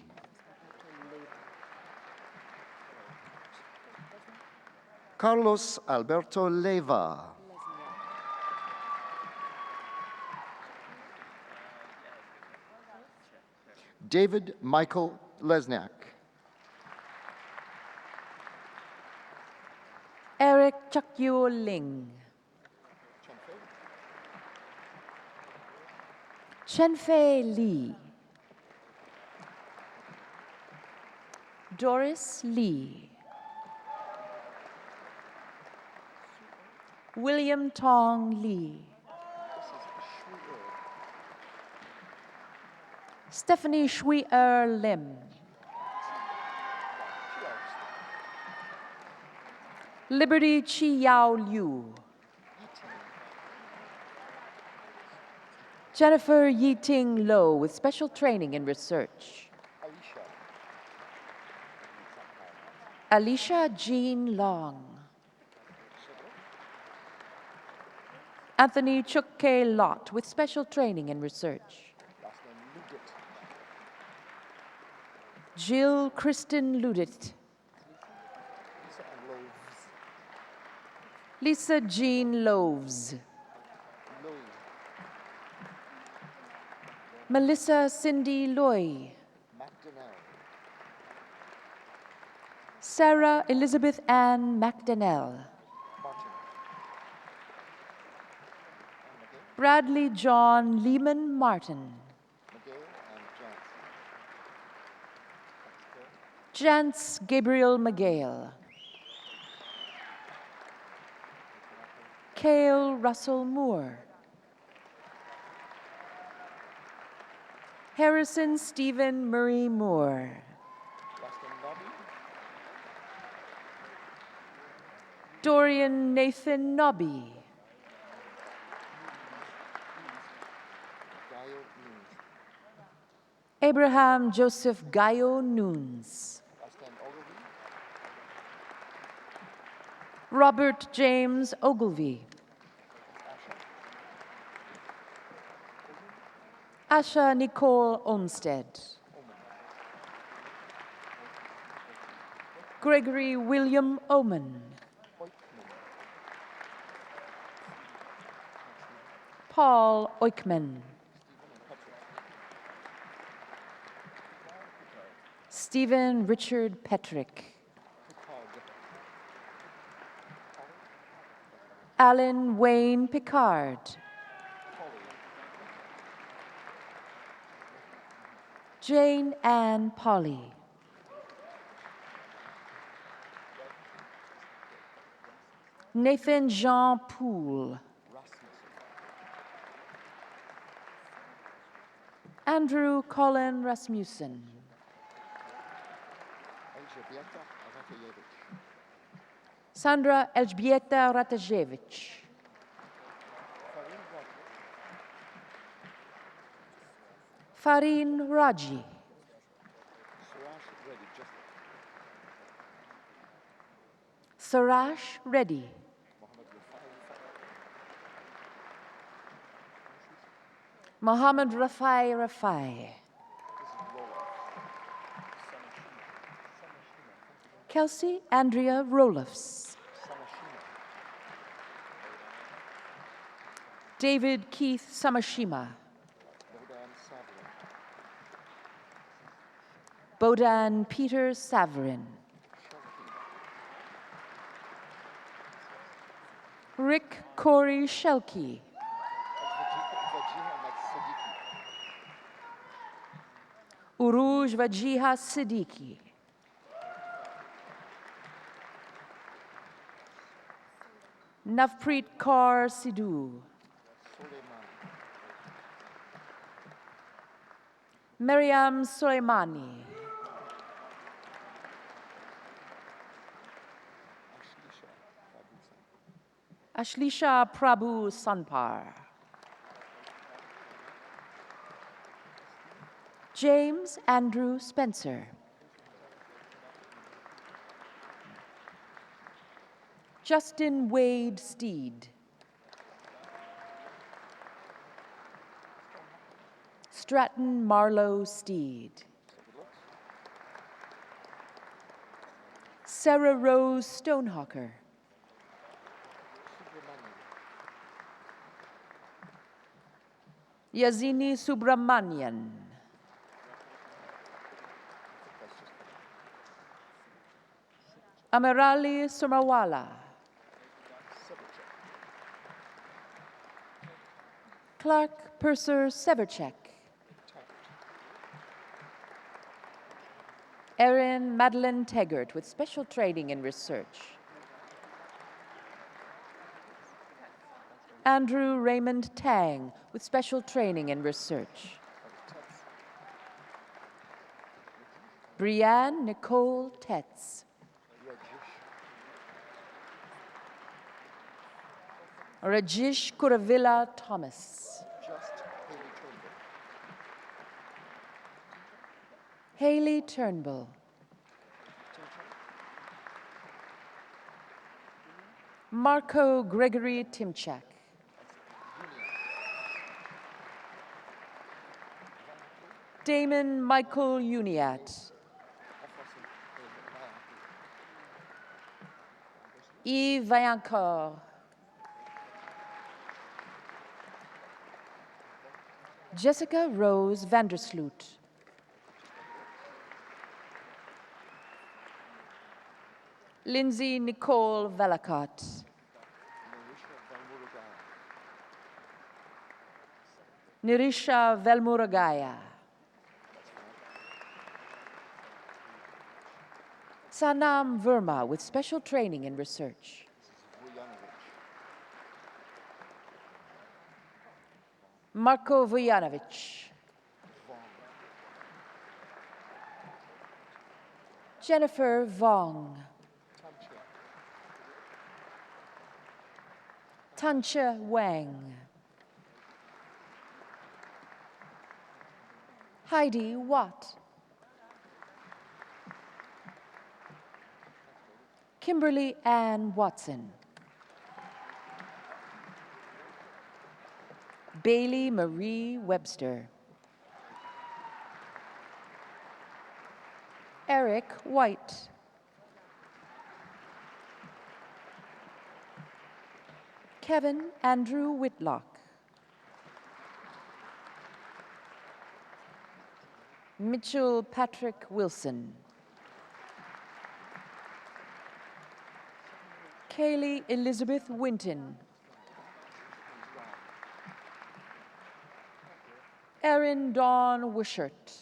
S19: Carlos Alberto Leyva. David Michael Lesniak.
S20: Eric Chakyo Ling. Chenfei Li. Doris Lee. William Tong Lee. Stephanie Shui-Er Lim. Liberty Chi Yao Liu. Jennifer Yiting Lo with special training in research. Alicia Jean Long. Anthony Chukke Lott with special training in research. Jill Kristen Ludit. Lisa Jean Loves. Melissa Cindy Loy. Sarah Elizabeth Ann McDonnell. Bradley John Lehman Martin. Jance Gabriel McGale. Cale Russell Moore. Harrison Stephen Murray Moore. Dorian Nathan Nobby. Abraham Joseph Gayo Nunes. Robert James Ogilvie. Asha Nicole Olmsted. Gregory William Oman. Paul Oikman. Stephen Richard Petrick. Alan Wayne Picard. Jane Ann Polly. Nathan Jean Poole. Andrew Colin Rasmussen. Sandra Elżbieta Ratajewicz. Farin Raji. Sarash Reddy. Mohammed Rafai Rafai. Kelsey Andrea Rolofs. David Keith Samashima. Bodan Peter Savarin. Rick Corey Shelkey. Uruj Vajiha Siddiqui. Navpreet Kaur Sidhu. Maryam Soleimani. Ashlisha Prabhu Sanpar. James Andrew Spencer. Justin Wade Steed. Stratton Marlowe Steed. Sarah Rose Stonehawker. Yazini Subramanian. Amirali Sumarwala. Clark Purser Severchek. Erin Madeline Teggart with special training in research. Andrew Raymond Tang with special training in research. Brianne Nicole Tetz. Rajesh Kuravilla Thomas. Haley Turnbull. Marco Gregory Timchak. Damon Michael Uniat. Yves Vaillancourt. Jessica Rose Vandersloot. Lindsay Nicole Velacott. Nirisha Velmuragaya. Sanam Verma with special training in research. Marko Vujanovic. Jennifer Vong. Tancha Wang. Heidi Watt. Kimberly Ann Watson. Bailey Marie Webster. Eric White. Kevin Andrew Whitlock. Mitchell Patrick Wilson. Kaylee Elizabeth Winton. Erin Dawn Wishart.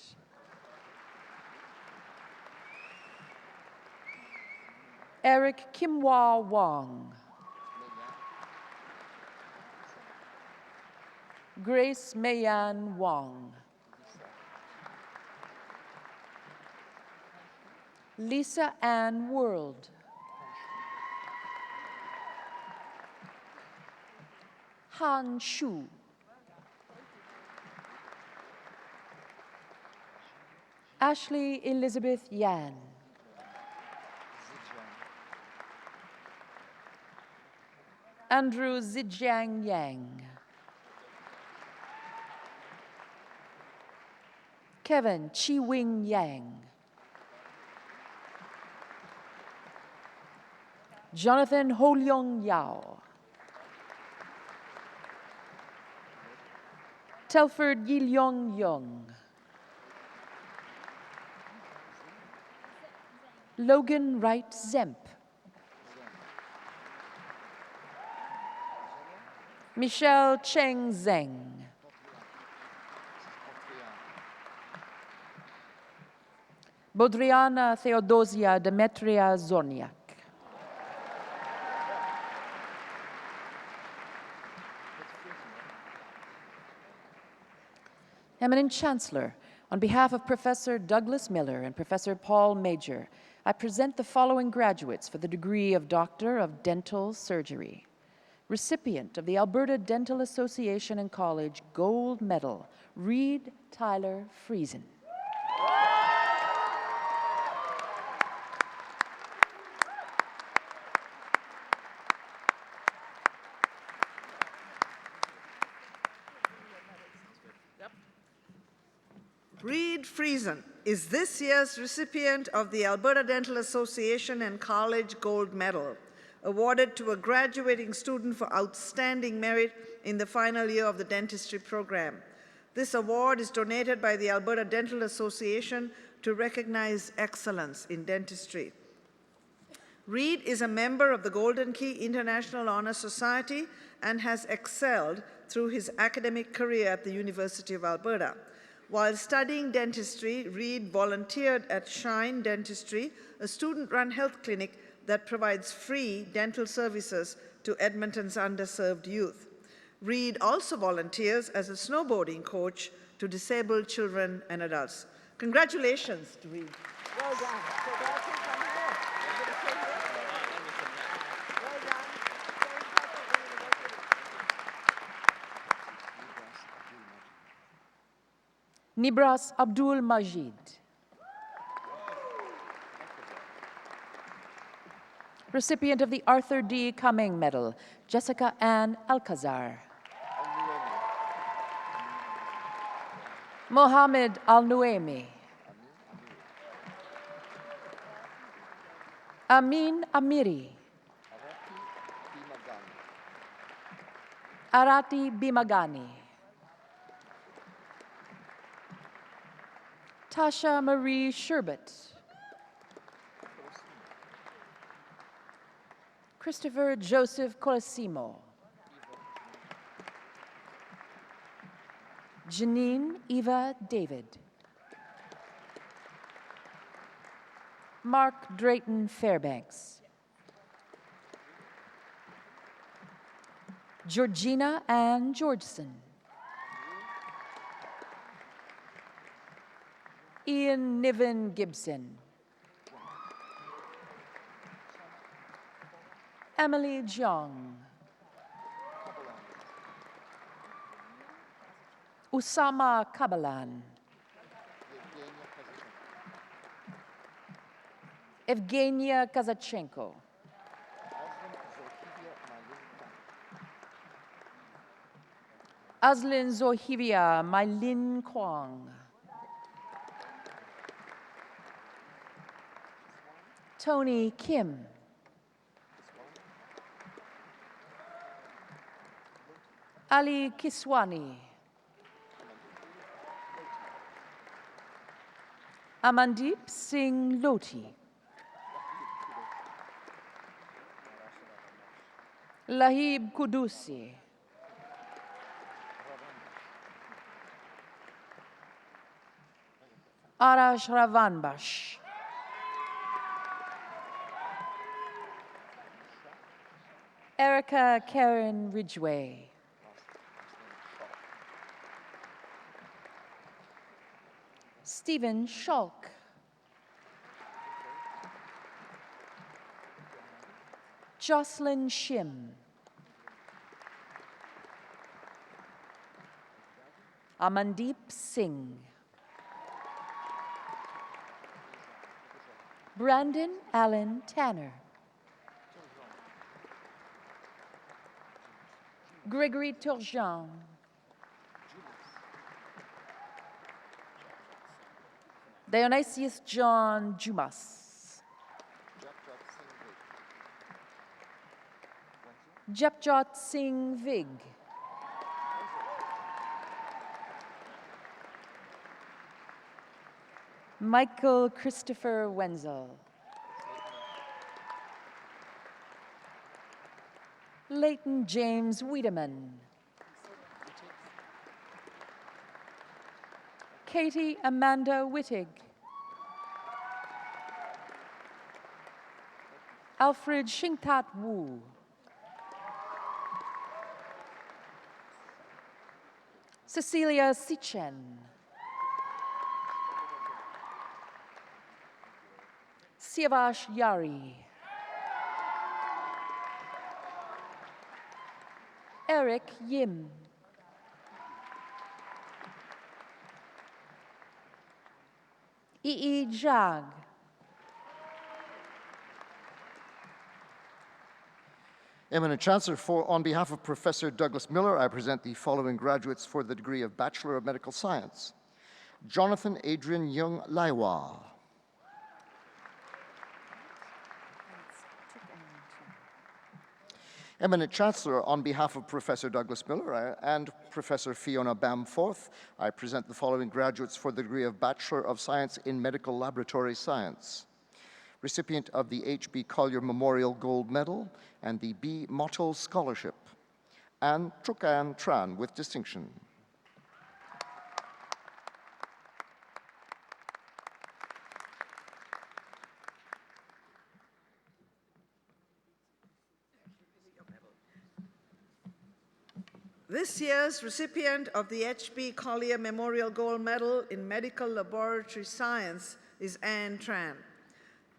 S20: Eric Kimwa Wong. Grace Mayan Wong. Lisa Ann World. Han Shu. Ashley Elizabeth Yan. Andrew Zijiang Yang. Kevin Chi Wing Yang. Jonathan Ho Leong Yao. Telford Yi Leong Young. Logan Wright Zemp. Michelle Cheng Zeng. Bodriana Theodosia Demetria Zorniak. Eminent Chancellor, on behalf of Professor Douglas Miller and Professor Paul Major, I present the following graduates for the degree of Doctor of Dental Surgery. Recipient of the Alberta Dental Association and College Gold Medal, Reed Tyler Friesen.
S4: Reed Friesen is this year's recipient of the Alberta Dental Association and College Gold Medal, awarded to a graduating student for outstanding merit in the final year of the dentistry program. This award is donated by the Alberta Dental Association to recognize excellence in dentistry. Reid is a member of the Golden Key International Honor Society and has excelled through his academic career at the University of Alberta. While studying dentistry, Reid volunteered at Shine Dentistry, a student-run health clinic that provides free dental services to Edmonton's underserved youth. Reid also volunteers as a snowboarding coach to disabled children and adults. Congratulations to Reid. Well done. So that's it from here. Well done.
S20: Nibras Abdul Majid. Recipient of the Arthur D. Cumming Medal, Jessica Ann Alcazar. Mohammed Al-Nuaimi. Amin Amiri. Arati Bimagani. Tasha Marie Sherbet. Christopher Joseph Colosimo. Janine Eva David. Mark Drayton Fairbanks. Georgina Ann Georgeson. Ian Niven Gibson. Emily Jiang. Usama Kabalan. Evgenia Kazachenko. Aslin Zohivia Mylin Kwang. Tony Kim. Ali Kiswani. Amandeep Singh Loti. Lahib Kudusi. Arash Ravanbash. Erica Karen Ridgway. Stephen Schulk. Jocelyn Shim. Amandeep Singh. Brandon Allen Tanner. Gregory Turgeon. Dionysius John Jumas. Japjot Singh Vig. Michael Christopher Wenzel. Leighton James Wiedemann. Katie Amanda Wittig. Alfred Shingtat Wu. Cecilia Sichen. Siavash Yari. Eric Yim. E. Jag.
S19: Eminent Chancellor, on behalf of Professor Douglas Miller, I present the following graduates for the degree of Bachelor of Medical Science. Jonathan Adrian Young Laiwa. Eminent Chancellor, on behalf of Professor Douglas Miller and Professor Fiona Bamforth, I present the following graduates for the degree of Bachelor of Science in Medical Laboratory Science. Recipient of the H.B. Collier Memorial Gold Medal and the B. Mottl Scholarship, Anne Trucan Tran with distinction.
S4: This year's recipient of the H.B. Collier Memorial Gold Medal in Medical Laboratory Science is Anne Tran.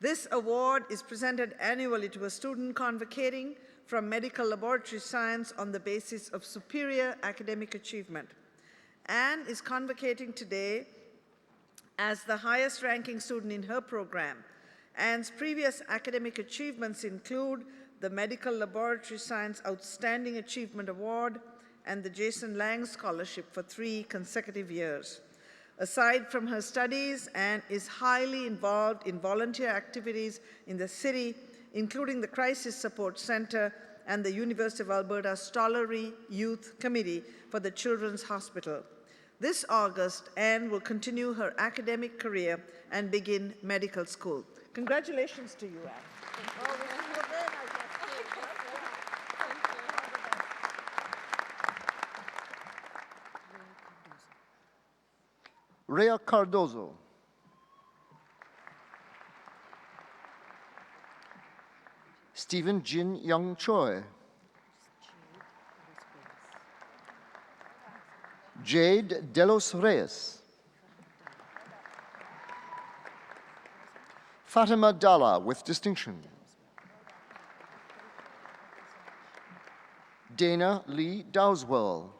S4: This award is presented annually to a student convocating from medical laboratory science on the basis of superior academic achievement. Anne is convocating today as the highest ranking student in her program. Anne's previous academic achievements include the Medical Laboratory Science Outstanding Achievement Award and the Jason Lang Scholarship for 3 consecutive years. Aside from her studies, Anne is highly involved in volunteer activities in the city, including the Crisis Support Center and the University of Alberta Stollery Youth Committee for the Children's Hospital. This August, Anne will continue her academic career and begin medical school. Congratulations to you, Anne.
S19: Rhea Cardozo. Stephen Jin Young Choi. Jade Delos Reyes. Fatima Dalla with distinction. Dana Lee Dowswell.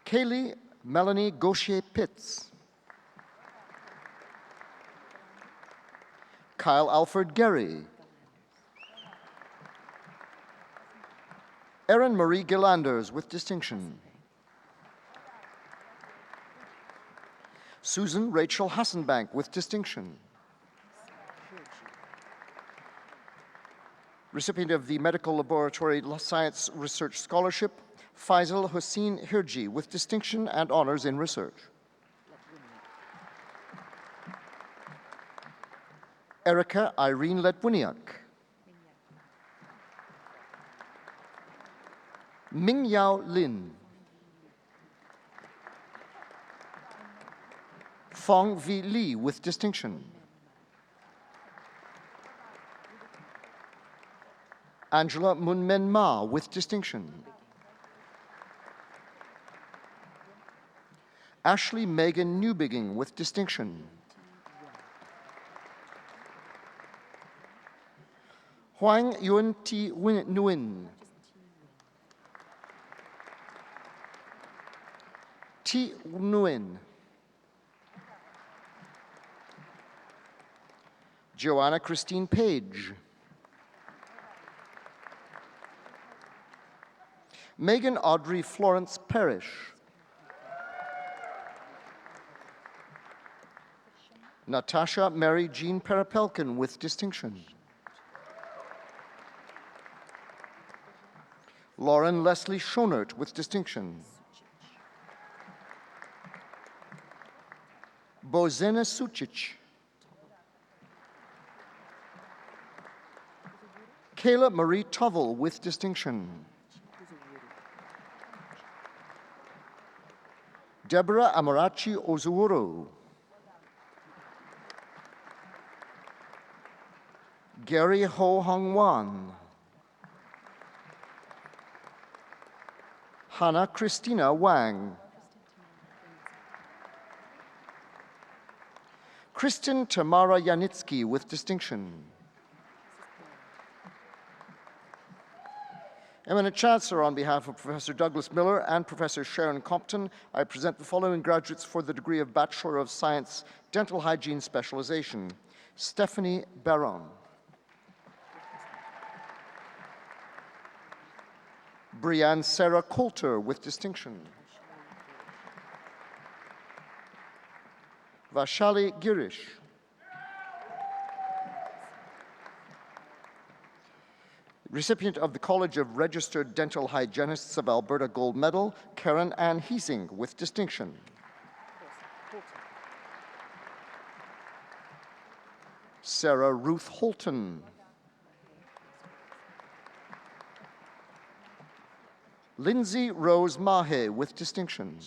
S19: Kaylee Melanie Gaucher Pitts. Kyle Alfred Gary. Erin Marie Gillanders with distinction. Susan Rachel Hassenbank with distinction. Recipient of the Medical Laboratory Science Research Scholarship, Faisal Hussein Hirji with distinction and honors in research. Erica Irene Letwiniak. Ming Yao Lin. Fong Vi Li with distinction. Angela Munmen Ma with distinction. Ashley Megan Newbigging with distinction. Huang Yun Ti Nguyen. Ti Nguyen. Joanna Christine Page. Megan Audrey Florence Parrish. Natasha Mary Jean Perepelkin with distinction. Lauren Leslie Schonert with distinction. Bozena Sucic. Kayla Marie Tovel with distinction. Deborah Amarachi Ozuoro. Gary Ho Hong Wan. Hannah Christina Wang. Kristen Tamara Yanitsky with distinction. Eminent Chancellor, on behalf of Professor Douglas Miller and Professor Sharon Compton, I present the following graduates for the degree of Bachelor of Science, Dental Hygiene Specialization. Stephanie Baron. Brianne Sarah Coulter with distinction. Vashali Girish. Recipient of the College of Registered Dental Hygienists of Alberta Gold Medal, Karen Ann Heasing, with distinction. Sarah Ruth Holton. Lindsay Rose Mahe, with distinction.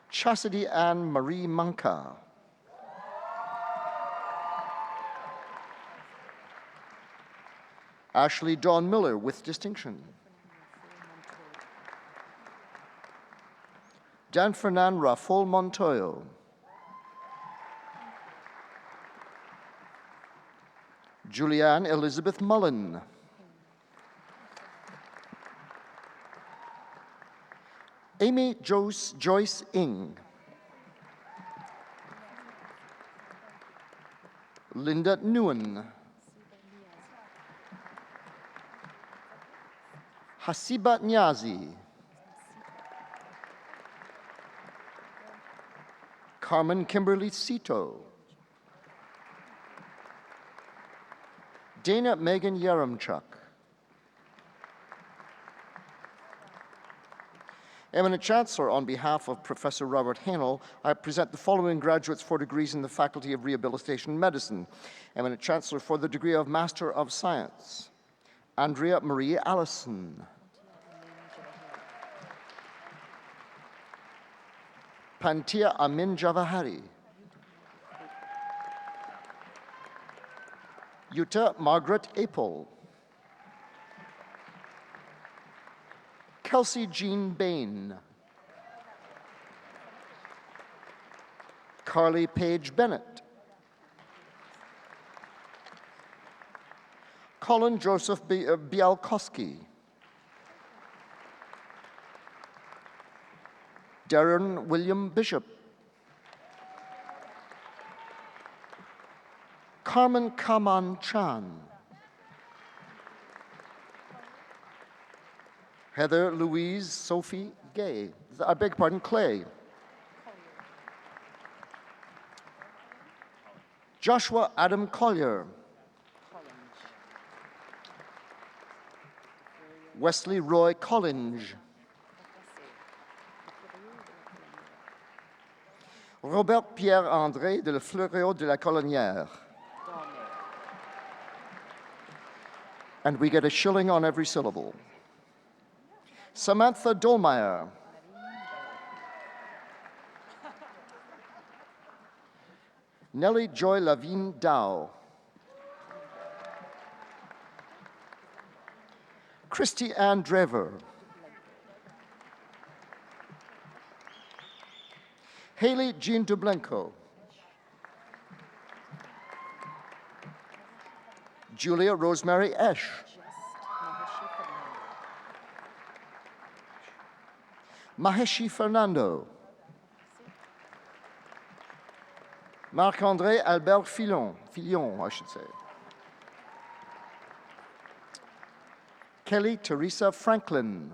S19: Chastity Ann Marie Manka. Ashley Dawn Miller, with distinction. Dan Fernan Rafol Montoyo. Julianne Elizabeth Mullen. Amy Joyce Ing. Linda Nguyen. Hasiba Nyazi. Carmen Kimberly Cito. Dana Megan Yaramchuk. Eminent Chancellor, on behalf of Professor Robert Haenel, I present the following graduates for degrees in the Faculty of Rehabilitation Medicine. Eminent Chancellor for the degree of Master of Science, Andrea Marie Allison. Pantia Amin Javahari. Yuta Margaret Apel. Kelsey Jean Bain. Carly Page Bennett. Colin Joseph Bialkowski. Darren William Bishop. Carmen Kaman Chan. Heather Louise Sophie Gay. I beg your pardon, Clay. Joshua Adam Collier. Wesley Roy Collinge. Robert Pierre-André de Le Fleureau de la Colonnière. And we get a shilling on every syllable. Samantha Dolmeyer. Nellie Joy Lavigne Dow. Christy Ann Drever. Haley Jean Dublenko. Julia Rosemary Esch. Maheshi Fernando. Marc-André Albert Fillon, I should say. Kelly Teresa Franklin.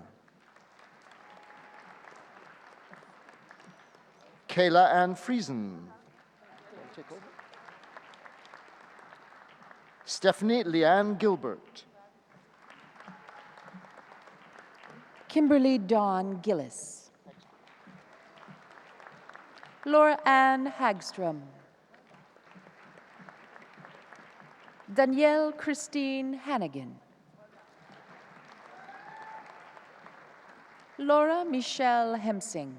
S19: Kayla Ann Friesen. Stephanie Leanne Gilbert.
S20: Kimberly Dawn Gillis. Laura Ann Hagstrom. Danielle Christine Hannigan. Laura Michelle Hemsing.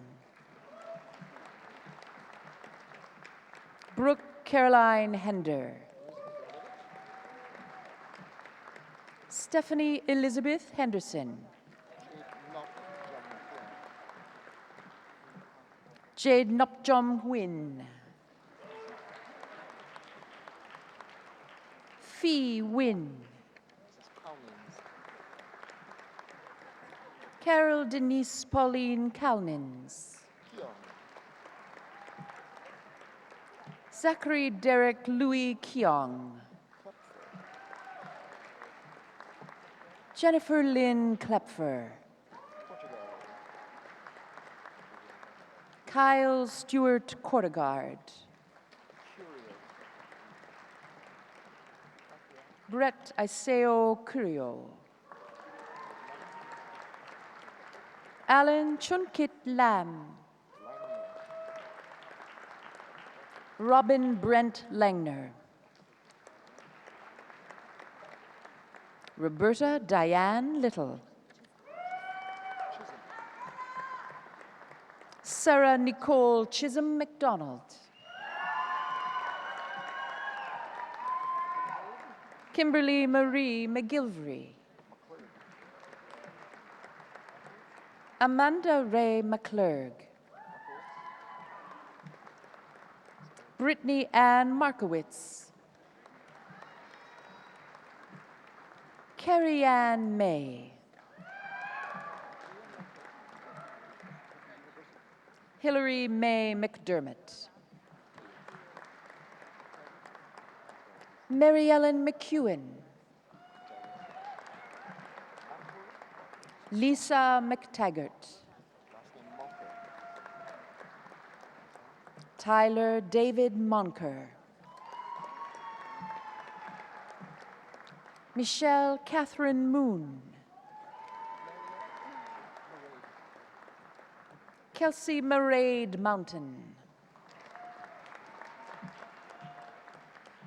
S20: Brooke Caroline Hender. Stephanie Elizabeth Henderson. Jade Nopjom Nguyen. Fee Win. Carol Denise Pauline Kalnins. Zachary Derek Louis Keong. Jennifer Lynn Klepfer. Kyle Stewart Cortegard. Gret Iseo Curio. Alan Chunkit Lam. Robin Brent Langner. Roberta Diane Little. Sarah Nicole Chisholm McDonald. Kimberly Marie McGilvery. Amanda Ray McClurg. Brittany Ann Markowitz. Carrie Ann May. Hillary May McDermott. Mary Ellen McEwen. Lisa McTaggart. Tyler David Monker. Michelle Catherine Moon. Kelsey Mairead Mountain.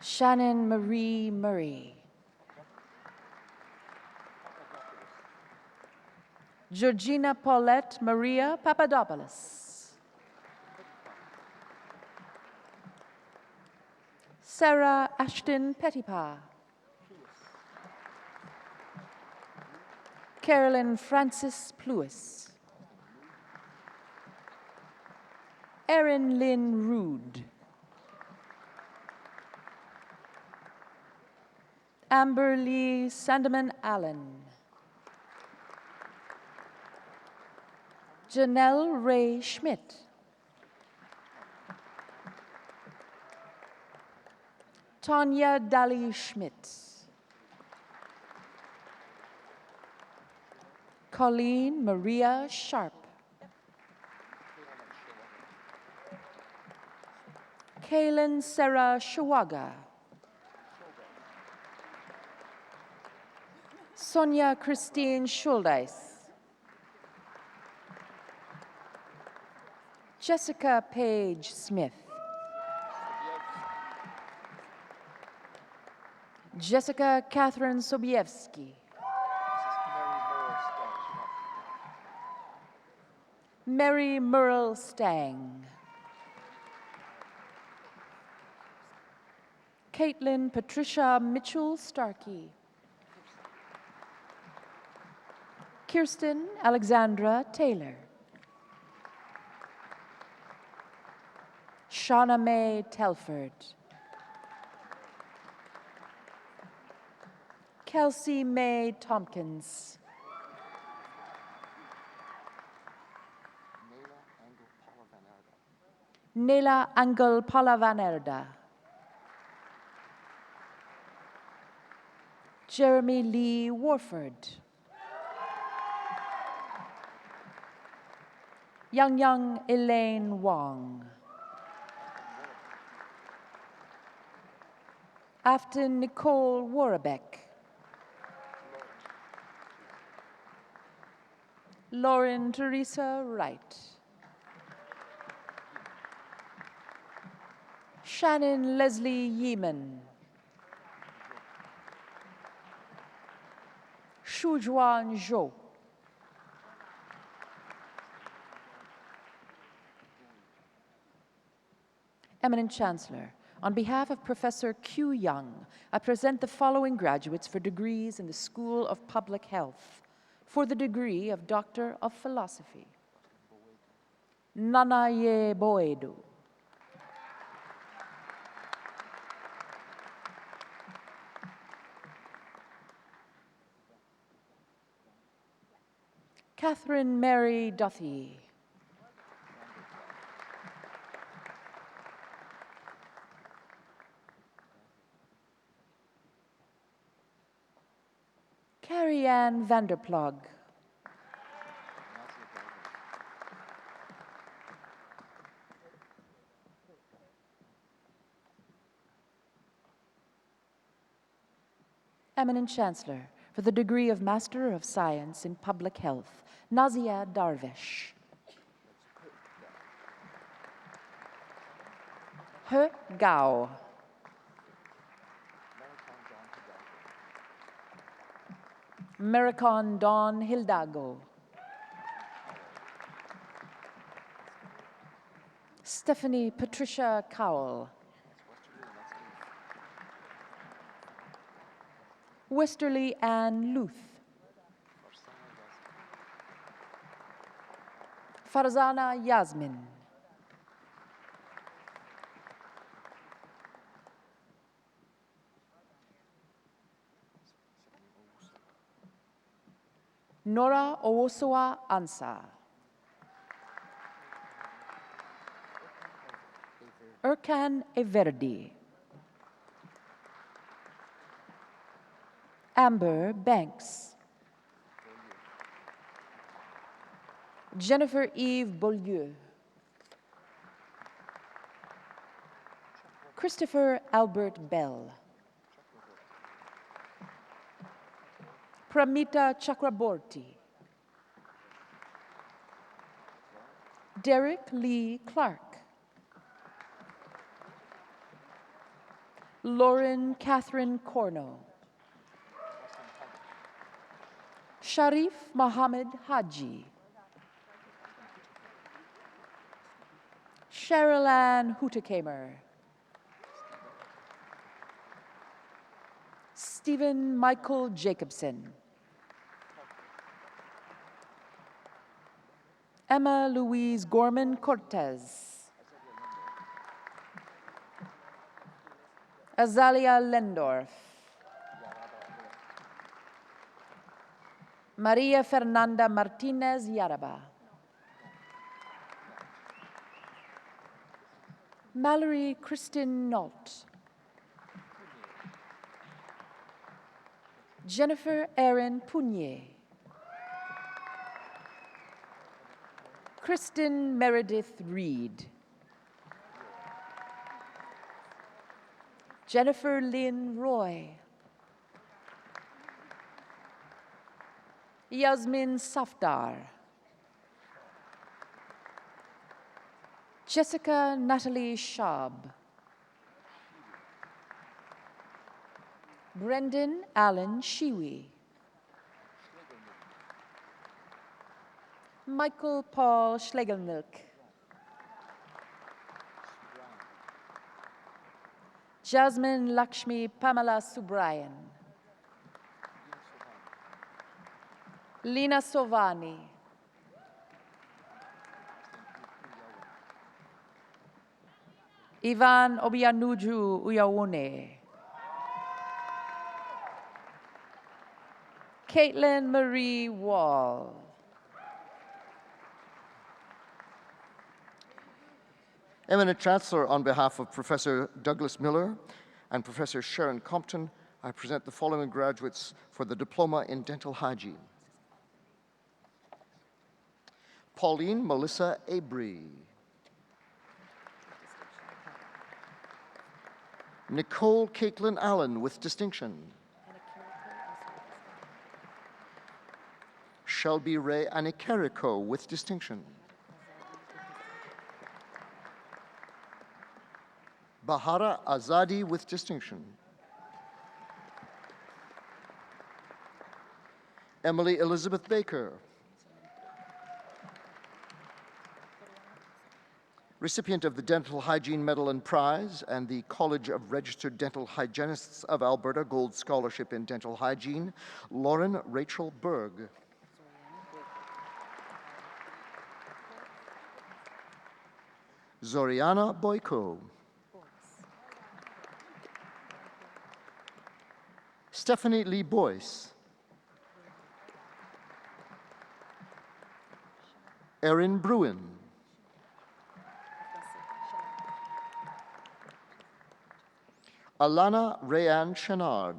S20: Shannon Marie Murray. Georgina Paulette Maria Papadopoulos. Sarah Ashton Pettipa. Carolyn Francis Pluis. Erin Lynn Rood. Amber Lee Sandeman Allen. Janelle Ray Schmidt. Tanya Dali Schmidt. Colleen Maria Sharp. Kaylin Sarah Shawaga. Sonia Christine Schuldeis. Jessica Page Smith. Jessica Catherine Sobiewski. Mary Merle Stang. Caitlin Patricia Mitchell Starkey. Kirsten Alexandra Taylor. Shauna Mae Telford. Kelsey Mae Tompkins. Nela Angel Palavanerda. Jeremy Lee Warford. Yang Elaine Wong. Afton Nicole Warbeck. Lauren Teresa Wright. Shannon Leslie Yeeman. Shujuan Zhou. Eminent Chancellor, on behalf of Professor Q. Young, I present the following graduates for degrees in the School of Public Health for the degree of Doctor of Philosophy. Nanaye Boedu. Catherine Mary Duthie. Carrie Ann Vanderplug. Eminent Chancellor, for the degree of Master of Science in Public Health, Nazia Darvish. He Gao. Maricon Dawn Hildago. Stephanie Patricia Cowell. Westerly Ann Luth. Farzana Yasmin. Nora Owosowa Ansa. Erkan Everdi. Amber Banks. Jennifer Eve Beaulieu. Christopher Albert Bell. Pramita Chakraborty. Derek Lee Clark. Lauren Catherine Corno. Sharif Mohammed Haji. Cheryl Ann Hutekamer. Stephen Michael Jacobson. Emma Louise Gorman Cortez. Azalia Lendorf. Maria Fernanda Martinez Yaraba. Mallory Kristen Nault. Jennifer Erin Punier. Kristen Meredith Reed. Jennifer Lynn Roy. Yasmin Safdar. Jessica Natalie Schaub. Brendan Allen Shiwi. Michael Paul Schlegelmilk. Jasmine Lakshmi Pamela Subrayan. Lina Sovani. Ivan Obianuju Uyawune. Caitlin Marie Wall.
S19: Eminent Chancellor, on behalf of Professor Douglas Miller and Professor Sharon Compton, I present the following graduates for the Diploma in Dental Hygiene. Pauline Melissa Abry. Nicole Caitlin Allen with distinction. Shelby Ray Anikeriko with distinction. Bahara Azadi with distinction. Emily Elizabeth Baker. Recipient of the Dental Hygiene Medal and Prize and the College of Registered Dental Hygienists of Alberta Gold Scholarship in Dental Hygiene, Lauren Rachel Berg. Zoriana Boyko. Stephanie Lee Boyce. Erin Bruin. Alana Rayanne Chenard.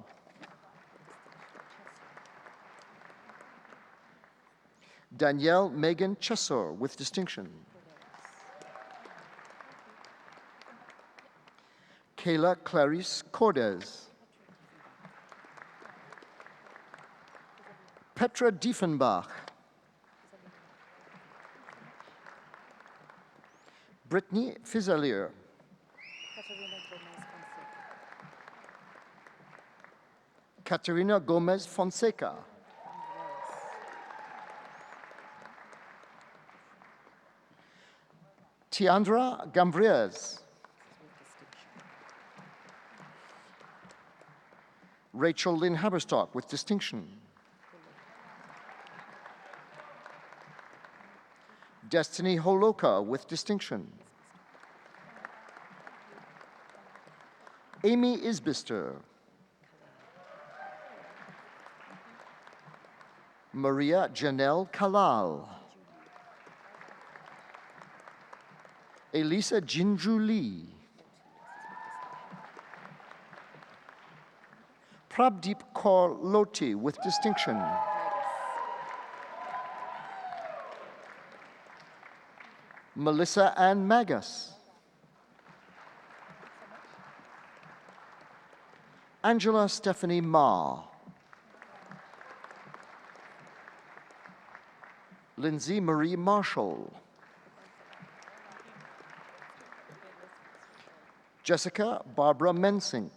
S19: Danielle Megan Chessor with distinction. Kayla Clarice Cordes. Petra Diefenbach. Brittany Fizalier. Caterina Gomez Fonseca. Tiandra Gambriez. Rachel Lynn Haberstock with distinction. Destiny Holoka with distinction. Amy Isbister. Maria Janelle Kalal. Elisa Jinju Lee. Prabdeep Kaur Loti with distinction. Melissa Ann Magus. Angela Stephanie Ma. Lindsay Marie Marshall. Jessica Barbara Mensink.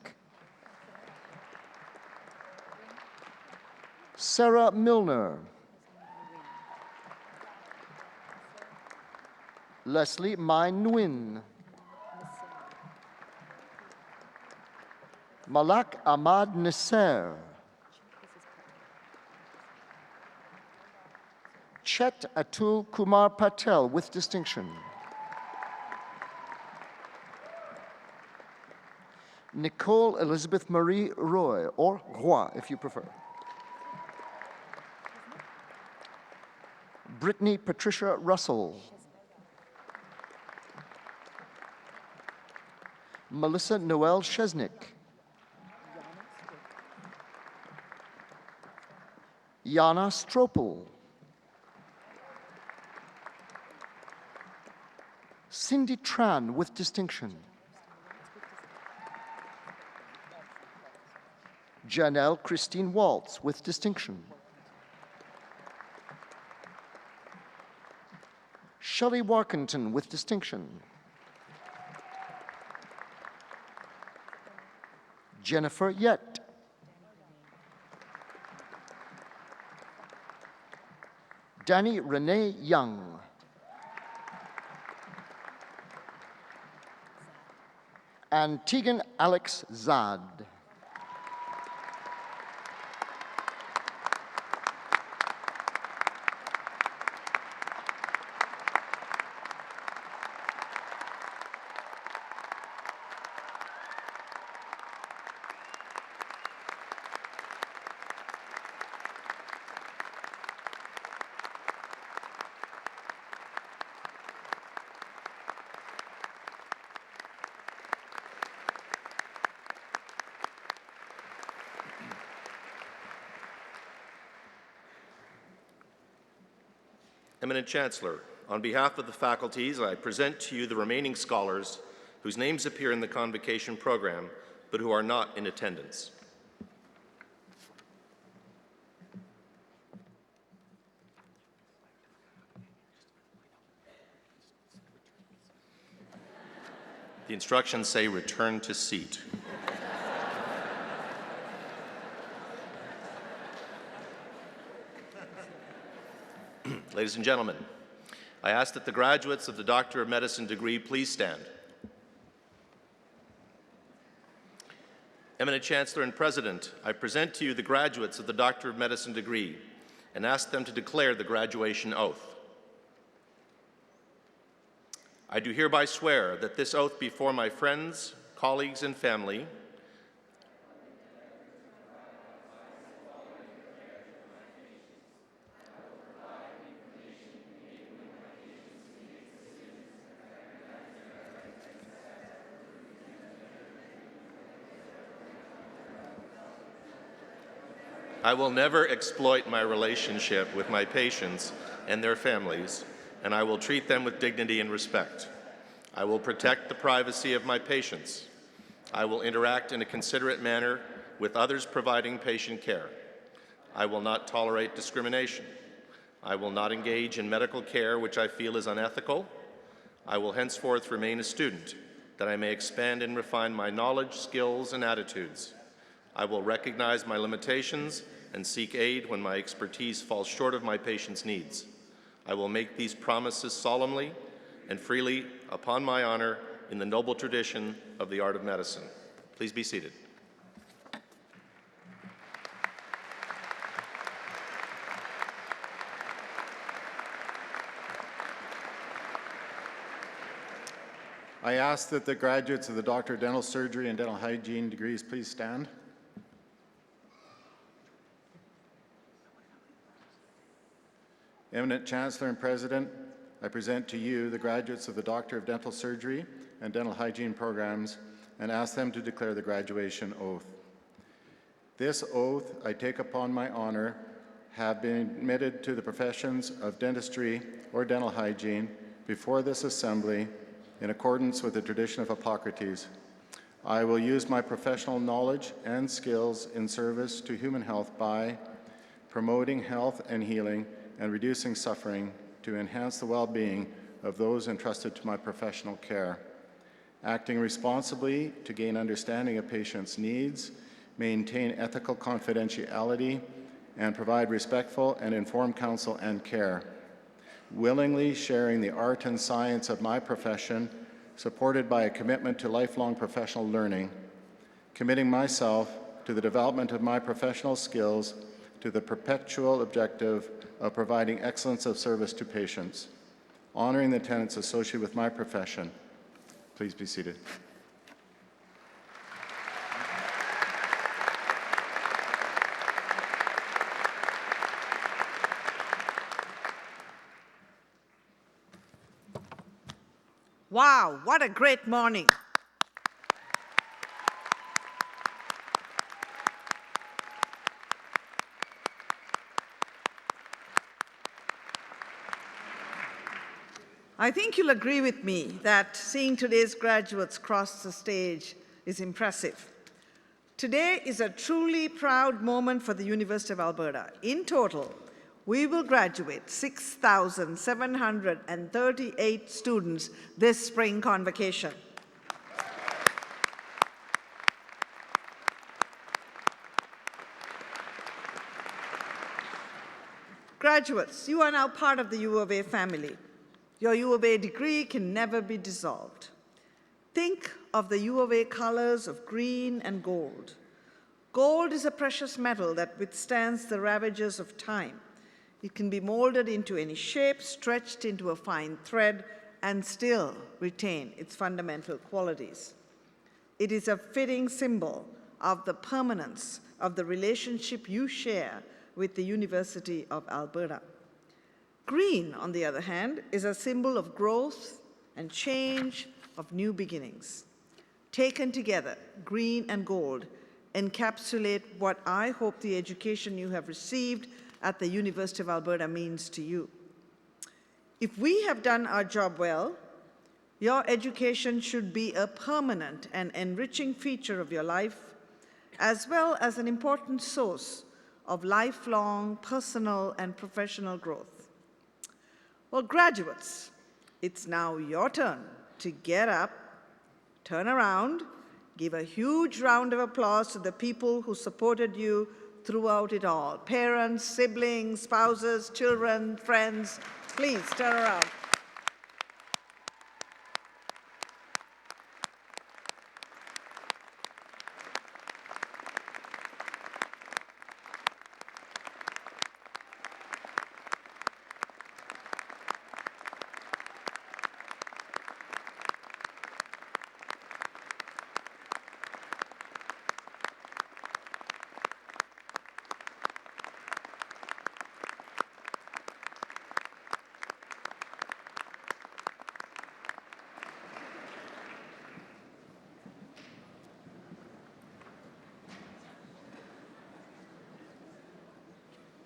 S19: Sarah Milner. Leslie Mai Nguyen. Malak Ahmad Nasser. Chet Atul Kumar Patel with distinction. Nicole Elizabeth Marie Roy, or Roy if you prefer. Brittany Patricia Russell. Melissa Noel Shesnick. Yana Stropel. Cindy Tran with distinction. Janelle Christine Waltz with distinction. Shelley Warkington with distinction. Jennifer Yett. Danny Renee Young. And Tegan Alex Zad.
S17: Eminent Chancellor, on behalf of the faculties, I present to you the remaining scholars whose names appear in the Convocation program, but who are not in attendance. The instructions say return to seat. Ladies and gentlemen, I ask that the graduates of the Doctor of Medicine degree please stand. Eminent Chancellor and President, I present to you the graduates of the Doctor of Medicine degree and ask them to declare the graduation oath. I do hereby swear that this oath before my friends, colleagues, and family I will never exploit my relationship with my patients and their families, and I will treat them with dignity and respect. I will protect the privacy of my patients. I will interact in a considerate manner with others providing patient care. I will not tolerate discrimination. I will not engage in medical care which I feel is unethical. I will henceforth remain a student, that I may expand and refine my knowledge, skills, and attitudes. I will recognize my limitations and seek aid when my expertise falls short of my patient's needs. I will make these promises solemnly and freely upon my honor in the noble tradition of the art of medicine. Please be seated.
S21: I ask that the graduates of the Doctor of Dental Surgery and Dental Hygiene degrees please stand. Eminent Chancellor and President, I present to you the graduates of the Doctor of Dental Surgery and Dental Hygiene programs and ask them to declare the graduation oath. This oath I take upon my honor, have been admitted to the professions of dentistry or dental hygiene before this assembly in accordance with the tradition of Hippocrates. I will use my professional knowledge and skills in service to human health by promoting health and healing and reducing suffering to enhance the well-being of those entrusted to my professional care, acting responsibly to gain understanding of patients' needs, maintain ethical confidentiality, and provide respectful and informed counsel and care, willingly sharing the art and science of my profession, supported by a commitment to lifelong professional learning, committing myself to the development of my professional skills to the perpetual objective of providing excellence of service to patients, honoring the tenets associated with my profession. Please be seated.
S4: Wow, what a great morning. I think you'll agree with me that seeing today's graduates cross the stage is impressive. Today is a truly proud moment for the University of Alberta. In total, we will graduate 6,738 students this spring convocation. Graduates, you are now part of the U of A family. Your U of A degree can never be dissolved. Think of the U of A colors of green and gold. Gold is a precious metal that withstands the ravages of time. It can be molded into any shape, stretched into a fine thread, and still retain its fundamental qualities. It is a fitting symbol of the permanence of the relationship you share with the University of Alberta. Green, on the other hand, is a symbol of growth and change, of new beginnings. Taken together, green and gold encapsulate what I hope the education you have received at the University of Alberta means to you. If we have done our job well, your education should be a permanent and enriching feature of your life, as well as an important source of lifelong personal and professional growth. Well, graduates, it's now your turn to get up, turn around, give a huge round of applause to the people who supported you throughout it all. Parents, siblings, spouses, children, friends, please turn around.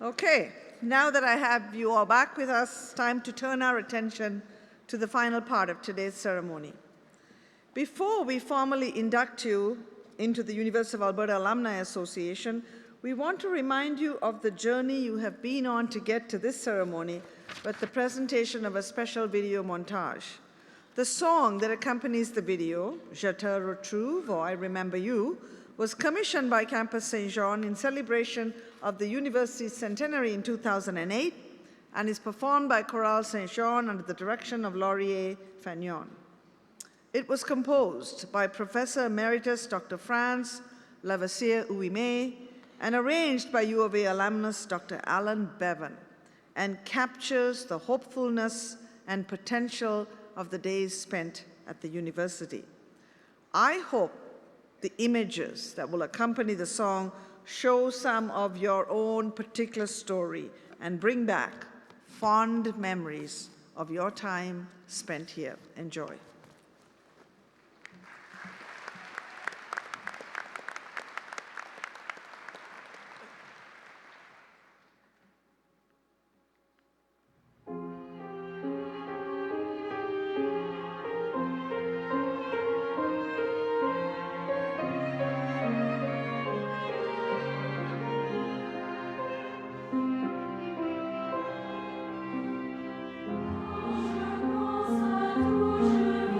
S4: Okay, now that I have you all back with us, time to turn our attention to the final part of today's ceremony. Before we formally induct you into the University of Alberta Alumni Association, We want to remind you of the journey you have been on to get to this ceremony with the presentation of a special video montage. The song that accompanies the video, Je te retrouve, or I Remember You, was commissioned by Campus Saint Jean in celebration of the university's centenary in 2008 and is performed by Chorale Saint Jean under the direction of Laurier Fagnon. It was composed by Professor Emeritus Dr. Franz Lavoisier-Ouimet and arranged by U of A alumnus Dr. Alan Bevan, and captures the hopefulness and potential of the days spent at the university. I hope the images that will accompany the song show some of your own particular story and bring back fond memories of your time spent here. Enjoy.
S11: Je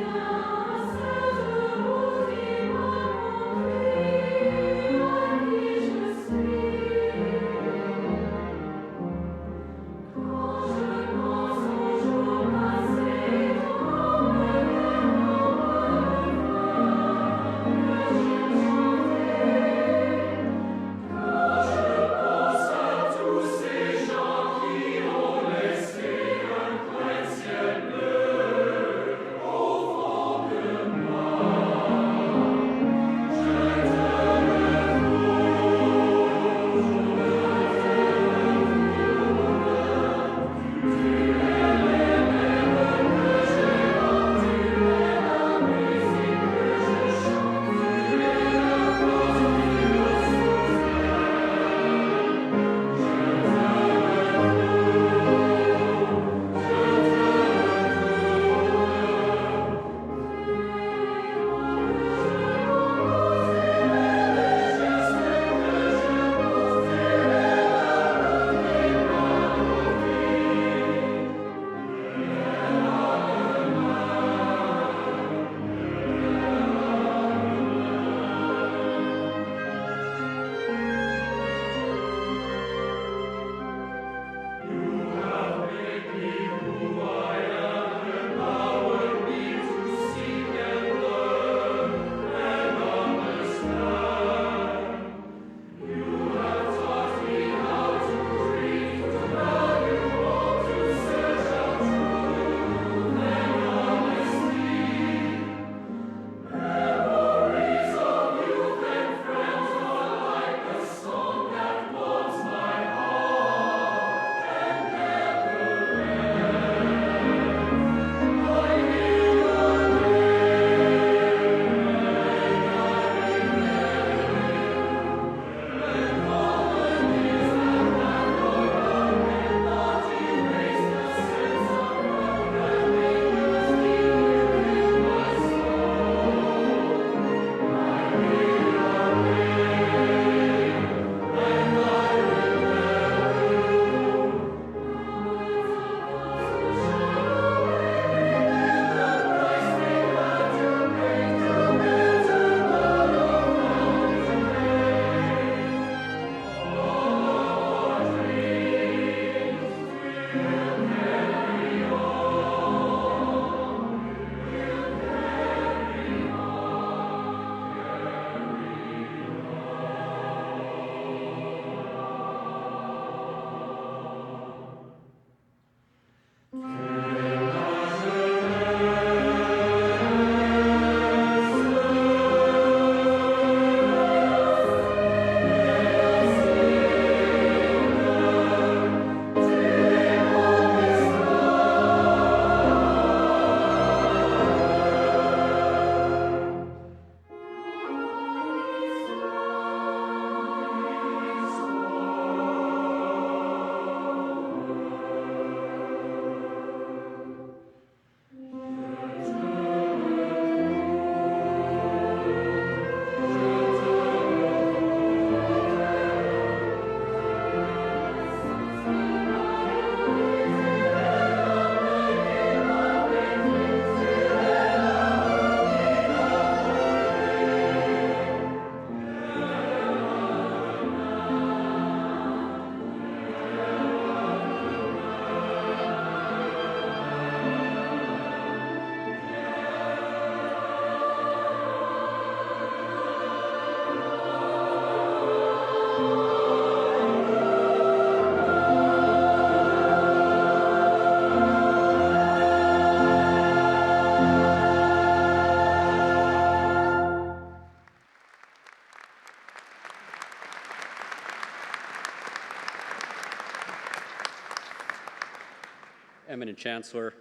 S3: Eminent Chancellor,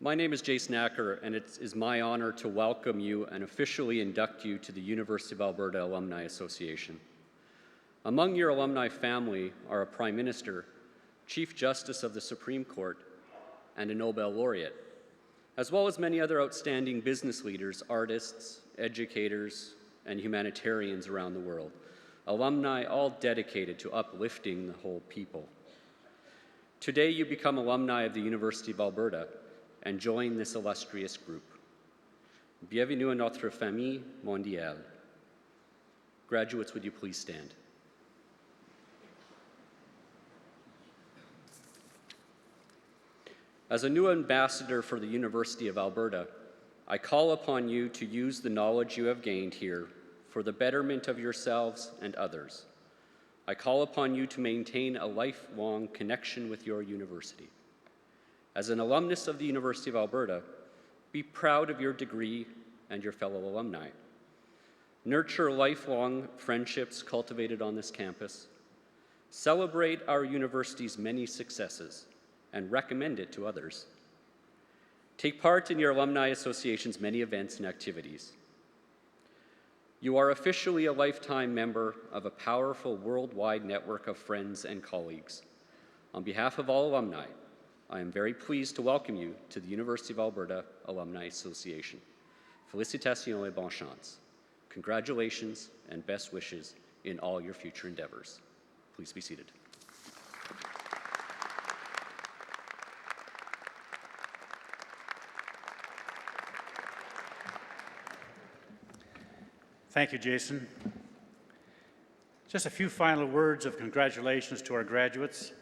S3: my name is Jason Acker, and it is my honor to welcome you and officially induct you to the University of Alberta Alumni Association. Among your alumni family are a Prime Minister, Chief Justice of the Supreme Court, and a Nobel laureate, as well as many other outstanding business leaders, artists, educators, and humanitarians around the world. Alumni all dedicated to uplifting the whole people. Today you become alumni of the University of Alberta and join this illustrious group. Bienvenue à notre famille mondiale. Graduates, would you please stand? As a new ambassador for the University of Alberta, I call upon you to use the knowledge you have gained here for the betterment of yourselves and others. I call upon you to maintain a lifelong connection with your university. As an alumnus of the University of Alberta, be proud of your degree and your fellow alumni. Nurture lifelong friendships cultivated on this campus. Celebrate our university's many successes and recommend it to others. Take part in your Alumni Association's many events and activities. You are officially a lifetime member of a powerful worldwide network of friends and colleagues. On behalf of all alumni, I am very pleased to welcome you to the University of Alberta Alumni Association. Félicitations et bonne chance. Congratulations and best wishes in all your future endeavors. Please be seated.
S1: Thank you, Jason. Just a few final words of congratulations to our graduates.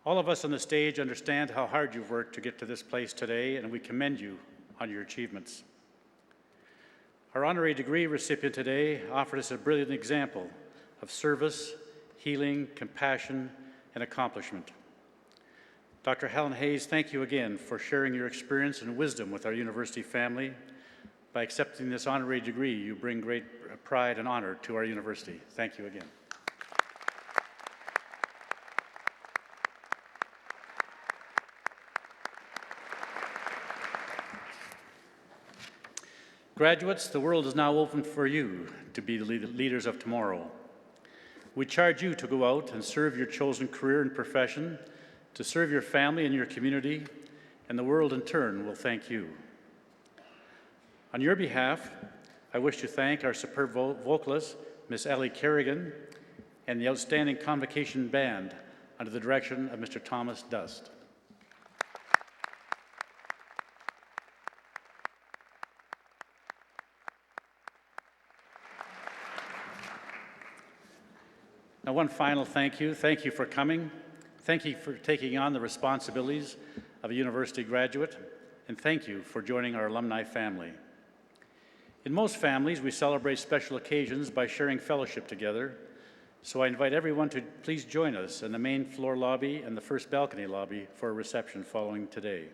S1: All of us on the stage understand how hard you've worked to get to this place today, and we commend you on your achievements. Our honorary degree recipient today offered us a brilliant example of service, healing, compassion, and accomplishment. Dr. Helen Hayes, thank you again for sharing your experience and wisdom with our university family. By accepting this honorary degree, you bring great pride and honor to our university. Thank you again. Graduates, the world is now open for you to be the leaders of tomorrow. We charge you to go out and serve your chosen career and profession, to serve your family and your community, and the world in turn will thank you. On your behalf, I wish to thank our superb vocalist, Miss Ellie Kerrigan, and the outstanding Convocation Band under the direction of Mr. Thomas Dust. Now, one final thank you. Thank you for coming. Thank you for taking on the responsibilities of a university graduate, and thank you for joining our alumni family. In most families, we celebrate special occasions by sharing fellowship together, so I invite everyone to please join us in the main floor lobby and the first balcony lobby for a reception following today.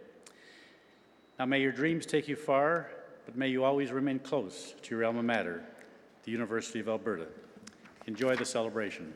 S1: Now, may your dreams take you far, but may you always remain close to your alma mater, the University of Alberta. Enjoy the celebration.